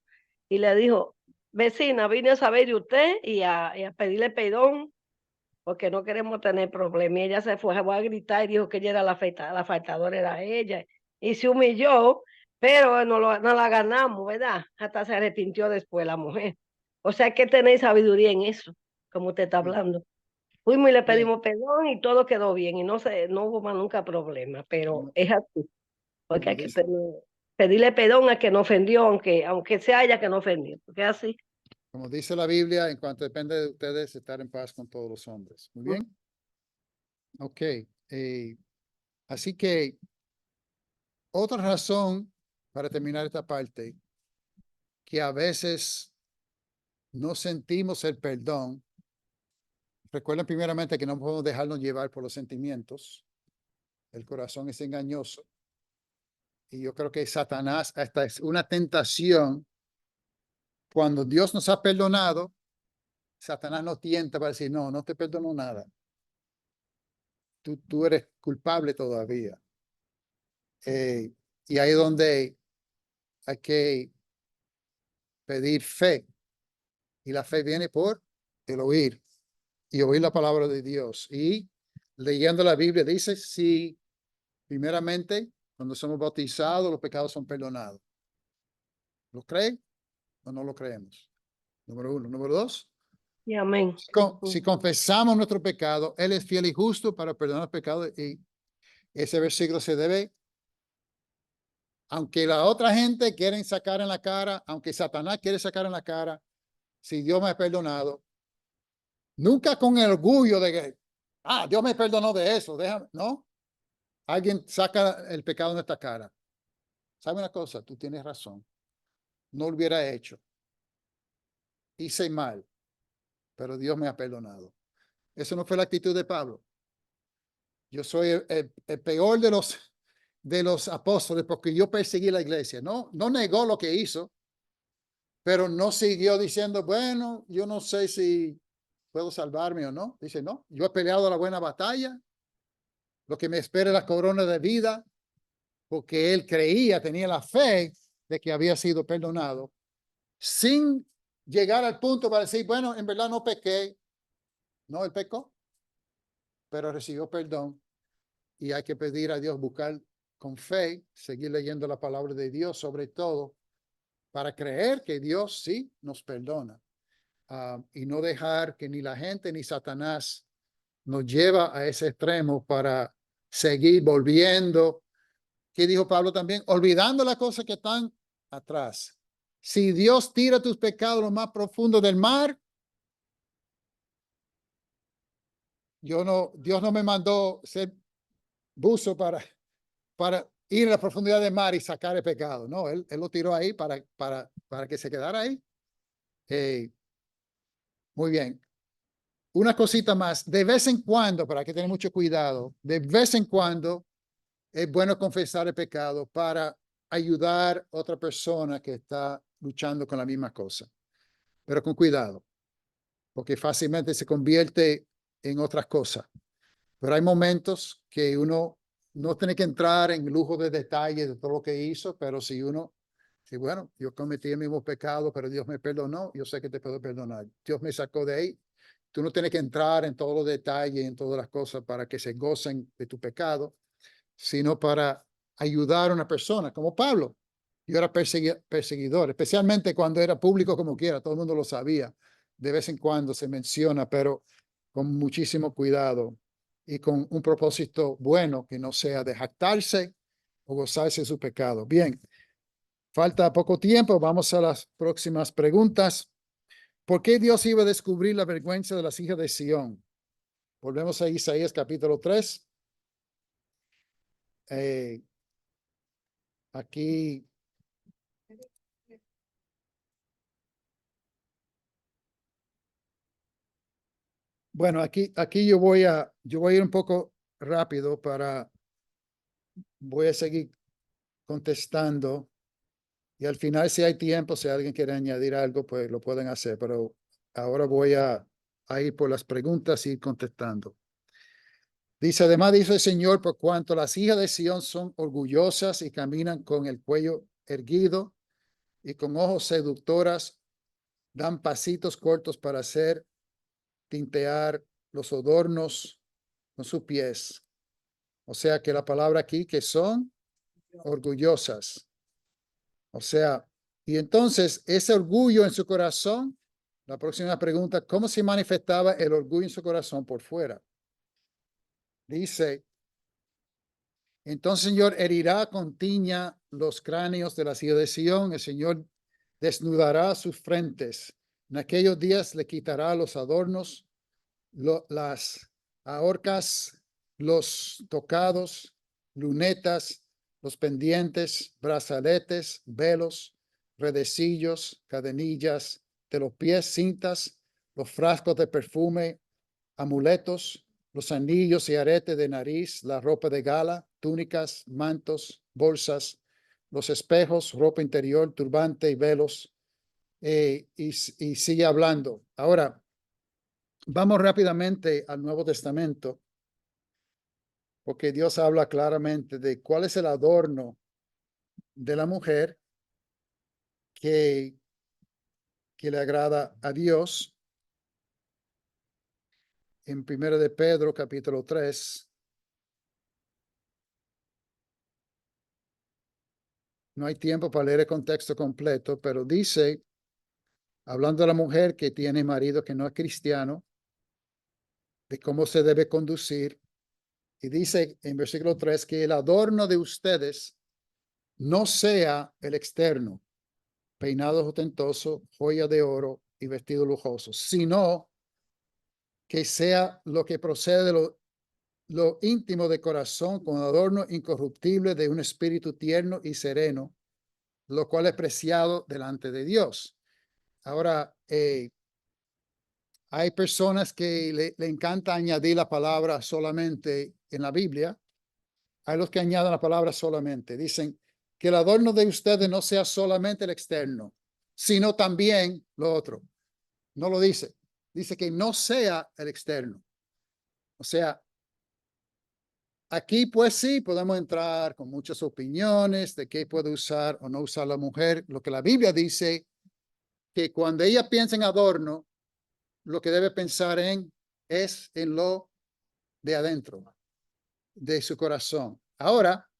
Y le dijo, vecina, vine a saber de usted y a pedirle perdón porque no queremos tener problemas. Y ella se fue a gritar y dijo que ella era la faltadora era ella. Y se humilló, pero no la ganamos, ¿verdad? Hasta se arrepintió después la mujer. O sea, hay que tener sabiduría en eso, como usted está Sí. hablando. Fuimos y le Bien. pedimos perdón y todo quedó bien y no hubo más nunca problema, pero Como- es así, porque como hay que dice- pedirle perdón a que nos ofendió, aunque sea ella que nos ofendió, porque es así. Como dice la Biblia, en cuanto depende de ustedes, estar en paz con todos los hombres. Muy bien. Ok. Así que otra razón para terminar esta parte, que a veces no sentimos el perdón. Recuerden primeramente que no podemos dejarnos llevar por los sentimientos. El corazón es engañoso. Y yo creo que Satanás hasta es una tentación. Cuando Dios nos ha perdonado, Satanás nos tienta para decir, no, no te perdono nada. Tú eres culpable todavía. Y ahí es donde hay que pedir fe. Y la fe viene por el oír. Y oír la palabra de Dios. Y leyendo la Biblia dice, si primeramente, cuando somos bautizados, los pecados son perdonados. ¿Lo creen o no lo creemos? Número uno. Número dos, Y amén. si confesamos nuestro pecado, Él es fiel y justo para perdonar los pecados. Y ese versículo se debe, aunque la otra gente quiere sacar en la cara, aunque Satanás quiere sacar en la cara, si Dios me ha perdonado, nunca con el orgullo de que, Dios me perdonó de eso, déjame, no. Alguien saca el pecado en esta cara. ¿Sabe una cosa? Tú tienes razón. No lo hubiera hecho. Hice mal, pero Dios me ha perdonado. Eso no fue la actitud de Pablo. Yo soy el peor de los apóstoles porque yo perseguí la iglesia. No negó lo que hizo, pero no siguió diciendo, bueno, yo no sé si puedo salvarme o no. Dice, no, yo he peleado la buena batalla. Lo que me espera es la corona de vida, porque él creía, tenía la fe de que había sido perdonado, sin llegar al punto para decir, bueno, en verdad no pequé. No, él pecó, pero recibió perdón. Y hay que pedir a Dios, buscar con fe, seguir leyendo la palabra de Dios, sobre todo, para creer que Dios sí nos perdona. Y no dejar que ni la gente ni Satanás nos lleva a ese extremo para seguir volviendo. ¿Qué dijo Pablo también? Olvidando las cosas que están atrás. Si Dios tira tus pecados lo más profundo del mar, Dios no me mandó ser buzo para ir a la profundidad del mar y sacar el pecado. No, él lo tiró ahí para que se quedara ahí. Muy bien. Una cosita más. De vez en cuando, para que tener mucho cuidado, de vez en cuando es bueno confesar el pecado para ayudar a otra persona que está luchando con la misma cosa. Pero con cuidado, porque fácilmente se convierte en otras cosas. Pero hay momentos que uno no tiene que entrar en lujo de detalles de todo lo que hizo, pero si uno, bueno, yo cometí el mismo pecado, pero Dios me perdonó, yo sé que te puedo perdonar. Dios me sacó de ahí. Tú no tienes que entrar en todos los detalles, en todas las cosas para que se gocen de tu pecado, sino para ayudar a una persona, como Pablo. Yo era perseguidor, especialmente cuando era público como quiera, todo el mundo lo sabía. De vez en cuando se menciona, pero con muchísimo cuidado y con un propósito bueno, que no sea de jactarse o gozarse de su pecado. Bien, falta poco tiempo, vamos a las próximas preguntas. ¿Por qué Dios iba a descubrir la vergüenza de las hijas de Sión? Volvemos a Isaías capítulo 3. Aquí bueno, aquí yo voy a ir un poco rápido voy a seguir contestando y al final si hay tiempo, si alguien quiere añadir algo, pues lo pueden hacer, pero ahora voy a ir por las preguntas y ir contestando. Dice, además dice el Señor, por cuanto las hijas de Sión son orgullosas y caminan con el cuello erguido y con ojos seductoras, dan pasitos cortos para hacer tintear los adornos con sus pies. O sea que la palabra aquí que son orgullosas. O sea, y entonces ese orgullo en su corazón, la próxima pregunta, ¿cómo se manifestaba el orgullo en su corazón por fuera? Dice, entonces el Señor herirá con tiña los cráneos de las hijas de Sión, el Señor desnudará sus frentes. En aquellos días le quitará los adornos, las ahorcas, los tocados, lunetas, los pendientes, brazaletes, velos, redecillos, cadenillas, de los pies, cintas, los frascos de perfume, amuletos, los anillos y aretes de nariz, la ropa de gala, túnicas, mantos, bolsas, los espejos, ropa interior, turbante y velos, y sigue hablando. Ahora, vamos rápidamente al Nuevo Testamento, porque Dios habla claramente de cuál es el adorno de la mujer que le agrada a Dios. En 1 de Pedro, capítulo 3. No hay tiempo para leer el contexto completo, pero dice, hablando de la mujer que tiene marido que no es cristiano, de cómo se debe conducir. Y dice en versículo 3 que el adorno de ustedes no sea el externo, peinado ostentoso, joya de oro y vestido lujoso, sino que sea lo que procede de lo íntimo de corazón, con adorno incorruptible de un espíritu tierno y sereno, lo cual es preciado delante de Dios. Ahora, hay personas que le encanta añadir la palabra solamente en la Biblia. Hay los que añaden la palabra solamente. Dicen que el adorno de ustedes no sea solamente el externo, sino también lo otro. No lo dice. Dice que no sea el externo. O sea, aquí pues sí podemos entrar con muchas opiniones de qué puede usar o no usar la mujer. Lo que la Biblia dice que cuando ella piensa en adorno, lo que debe pensar es en lo de adentro, de su corazón. Ahora,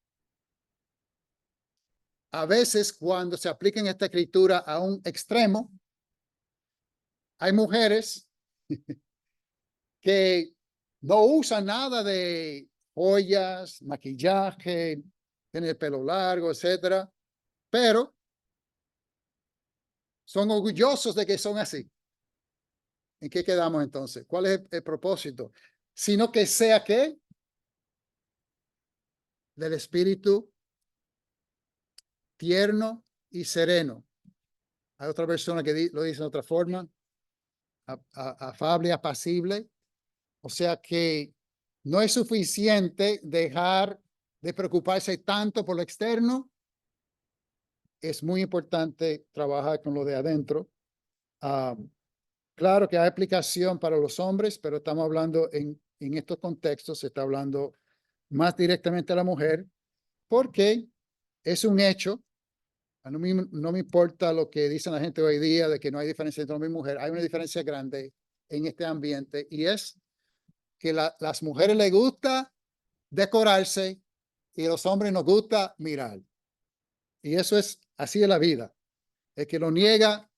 a veces cuando se aplica en esta escritura a un extremo, hay mujeres que no usan nada de joyas, maquillaje, tienen el pelo largo, etcétera, pero son orgullosos de que son así. ¿En qué quedamos entonces? ¿Cuál es el propósito? Sino que sea ¿qué? Del espíritu tierno y sereno. Hay otra persona que lo dice de otra forma, afable, apacible. O sea que no es suficiente dejar de preocuparse tanto por lo externo. Es muy importante trabajar con lo de adentro. Claro que hay aplicación para los hombres, pero estamos hablando en estos contextos, se está hablando más directamente a la mujer, porque es un hecho. No me importa lo que dicen la gente hoy día de que no hay diferencia entre hombre y mujer. Hay una diferencia grande en este ambiente y es que las mujeres les gusta decorarse y a los hombres nos gusta mirar. Y eso es así de la vida. El que lo niega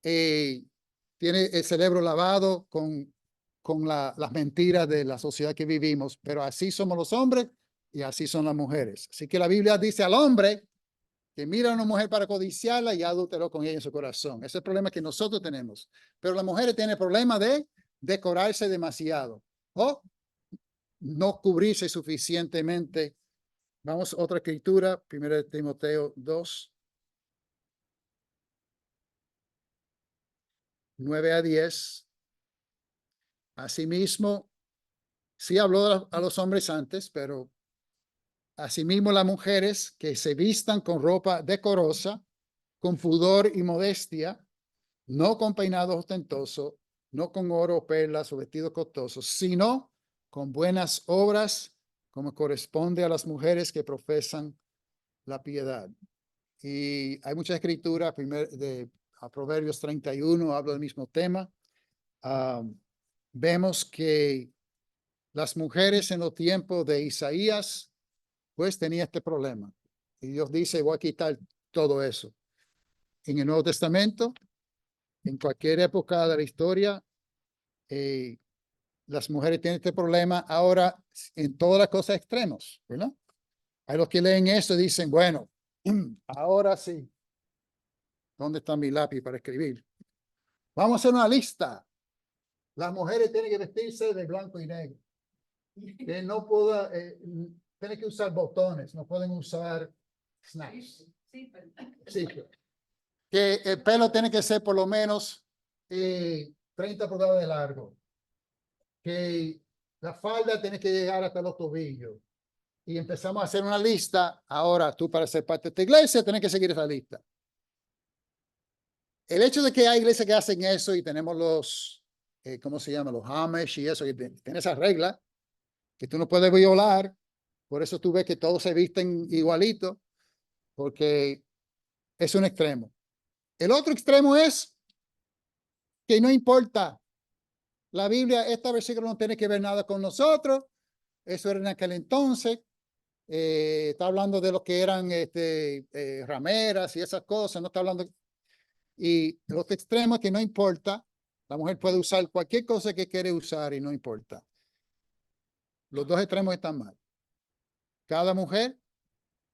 tiene el cerebro lavado con las mentiras de la sociedad que vivimos, pero así somos los hombres y así son las mujeres. Así que la Biblia dice al hombre que mira a una mujer para codiciarla y adulteró con ella en su corazón. Ese es el problema que nosotros tenemos. Pero las mujeres tienen el problema de decorarse demasiado o no cubrirse suficientemente. Vamos a otra escritura, 1 Timoteo 2, 9 a 10. Asimismo, sí habló a los hombres antes, pero asimismo las mujeres que se vistan con ropa decorosa, con pudor y modestia, no con peinado ostentoso, no con oro, perlas o vestidos costosos, sino con buenas obras, como corresponde a las mujeres que profesan la piedad. Y hay mucha escritura, a Proverbios 31 habla del mismo tema. vemos que las mujeres en los tiempos de Isaías, pues tenía este problema. Y Dios dice, voy a quitar todo eso. En el Nuevo Testamento, en cualquier época de la historia, las mujeres tienen este problema ahora en todas las cosas extremos, ¿verdad? Hay los que leen eso y dicen, bueno, ahora sí. ¿Dónde está mi lápiz para escribir? Vamos a hacer una lista. Las mujeres tienen que vestirse de blanco y negro. Que no pueda, tienen que usar botones, no pueden usar snaps. Sí. Que el pelo tiene que ser por lo menos 30 pulgadas de largo. Que la falda tiene que llegar hasta los tobillos. Y empezamos a hacer una lista. Ahora, tú para ser parte de esta iglesia, tienes que seguir esa lista. El hecho de que hay iglesias que hacen eso y tenemos los, ¿cómo se llama? Los Amish y eso, que tienen esa regla que tú no puedes violar. Por eso tú ves que todos se visten igualito, porque es un extremo. El otro extremo es que no importa. La Biblia, este versículo no tiene que ver nada con nosotros. Eso era en aquel entonces. Está hablando de lo que eran rameras y esas cosas. No está hablando. Y el otro extremo es que no importa. La mujer puede usar cualquier cosa que quiere usar y no importa. Los dos extremos están mal. Cada mujer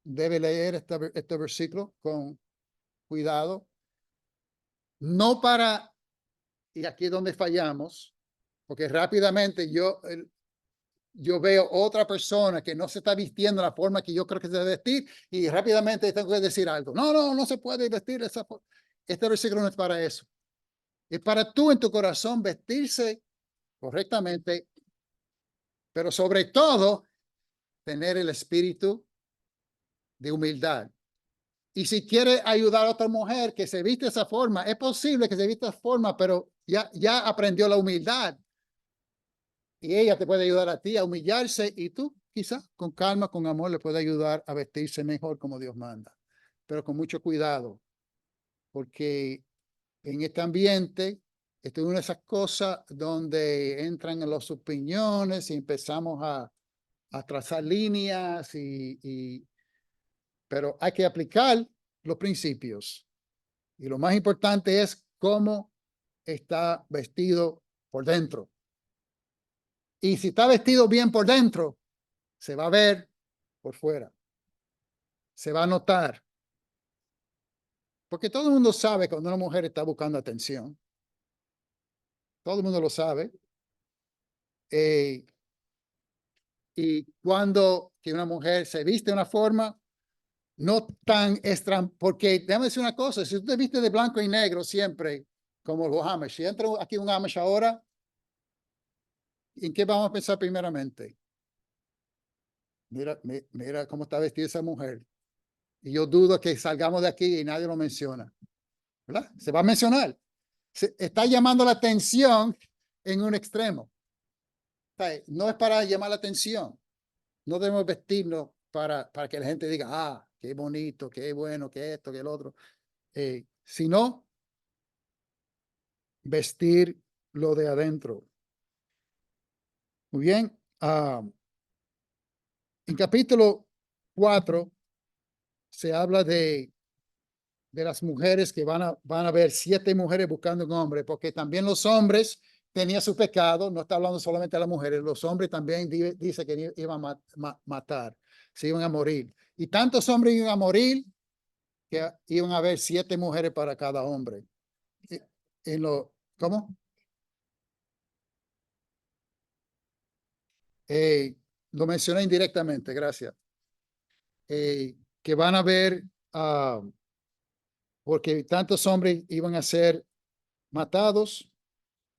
debe leer este versículo con cuidado. No para, y aquí es donde fallamos, porque rápidamente yo veo otra persona que no se está vistiendo de la forma que yo creo que se debe vestir y rápidamente tengo que decir algo. No se puede vestir de esa forma. Este versículo no es para eso. Es para tú en tu corazón vestirse correctamente, pero sobre todo tener el espíritu de humildad. Y si quiere ayudar a otra mujer que se viste de esa forma, es posible que se vista de esa forma, pero ya aprendió la humildad. Y ella te puede ayudar a ti a humillarse y tú quizás con calma, con amor, le puede ayudar a vestirse mejor como Dios manda. Pero con mucho cuidado, porque en este ambiente, esto es una de esas cosas donde entran en las opiniones y empezamos a trazar líneas pero hay que aplicar los principios. Y lo más importante es cómo está vestido por dentro. Y si está vestido bien por dentro, se va a ver por fuera. Se va a notar. Porque todo el mundo sabe cuando una mujer está buscando atención. Todo el mundo lo sabe. Y cuando que una mujer se viste de una forma no tan extra, porque déjame decir una cosa, si tú te viste de blanco y negro siempre, como los Amish, si entra aquí un Amish ahora, ¿en qué vamos a pensar primeramente? Mira cómo está vestida esa mujer. Y yo dudo que salgamos de aquí y nadie lo menciona. ¿Verdad? Se va a mencionar. Se está llamando la atención en un extremo. No es para llamar la atención. No debemos vestirnos para que la gente diga, ah, qué bonito, qué bueno, qué esto, qué el otro. Sino vestir lo de adentro. Muy bien. En capítulo 4 se habla de las mujeres que van a ver 7 mujeres buscando un hombre, porque también los hombres tenían su pecado, no está hablando solamente de las mujeres, los hombres también dice que iban a matar, se iban a morir. Y tantos hombres iban a morir que iban a haber 7 mujeres para cada hombre. ¿Cómo? Lo mencioné indirectamente, gracias. Que van a ver, porque tantos hombres iban a ser matados,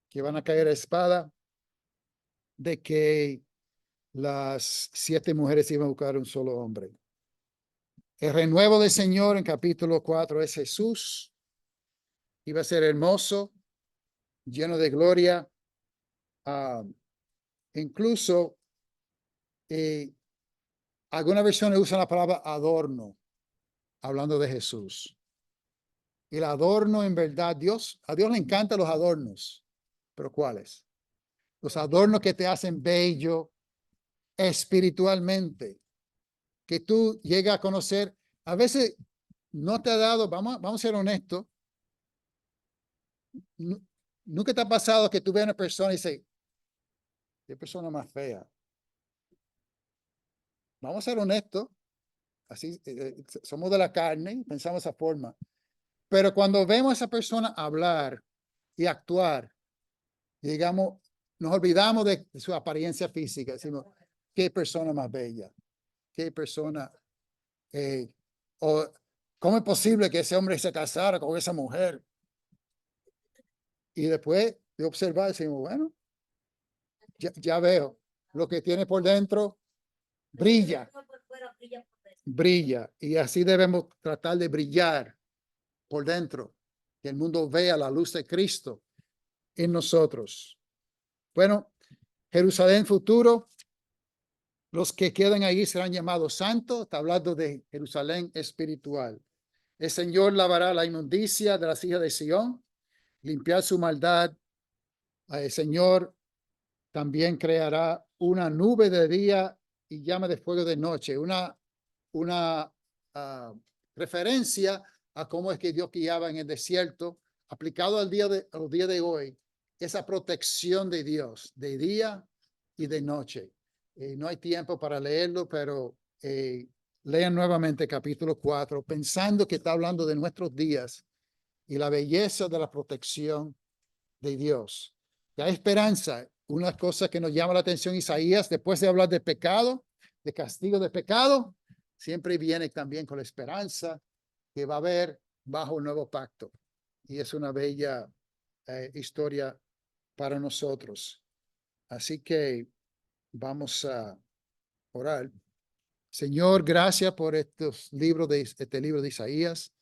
que van a caer a espada, de que las 7 mujeres iban a buscar un solo hombre. El renuevo del Señor en capítulo 4 es Jesús. Iba a ser hermoso, lleno de gloria. Incluso algunas versiones usan la palabra adorno, hablando de Jesús. Y el adorno, en verdad, a Dios le encantan los adornos. ¿Pero cuáles? los adornos que te hacen bello espiritualmente, que tú llegas a conocer. A veces no te ha dado, vamos a ser honestos, nunca te ha pasado que tú veas a una persona y dices, qué persona más fea. Vamos a ser honestos, así somos de la carne, pensamos de esa forma. Pero cuando vemos a esa persona hablar y actuar, digamos, nos olvidamos de su apariencia física, decimos, qué persona más bella, qué persona, o cómo es posible que ese hombre se casara con esa mujer. Y después de observar, decimos, bueno, ya veo, lo que tiene por dentro brilla, brilla. Y así debemos tratar de brillar por dentro, que el mundo vea la luz de Cristo en nosotros. Bueno, Jerusalén futuro, los que quedan ahí serán llamados santos. Está hablando de Jerusalén espiritual. El Señor lavará la inmundicia de las hijas de Sión, limpiar su maldad. El Señor también creará una nube de día y llama de fuego de noche. Una referencia a cómo es que Dios guiaba en el desierto, aplicado al día de hoy, esa protección de Dios de día y de noche. No hay tiempo para leerlo, pero lean nuevamente capítulo 4, pensando que está hablando de nuestros días y la belleza de la protección de Dios. Que hay esperanza. Una cosa que nos llama la atención Isaías, después de hablar de pecado, de castigo de pecado, siempre viene también con la esperanza que va a haber bajo un nuevo pacto. Y es una bella historia para nosotros. Así que vamos a orar. Señor, gracias por este libro de Isaías.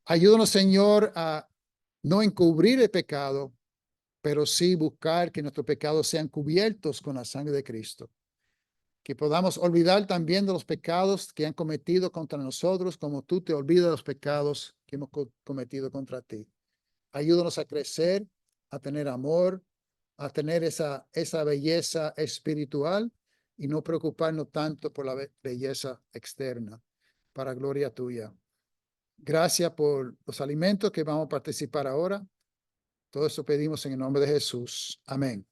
Ayúdanos, Señor, a no encubrir el pecado, pero sí buscar que nuestros pecados sean cubiertos con la sangre de Cristo. Que podamos olvidar también de los pecados que han cometido contra nosotros, como tú te olvidas de los pecados que hemos cometido contra ti. Ayúdanos a crecer, a tener amor, a tener esa belleza espiritual y no preocuparnos tanto por la belleza externa, para gloria tuya. Gracias por los alimentos que vamos a participar ahora. Todo eso pedimos en el nombre de Jesús. Amén.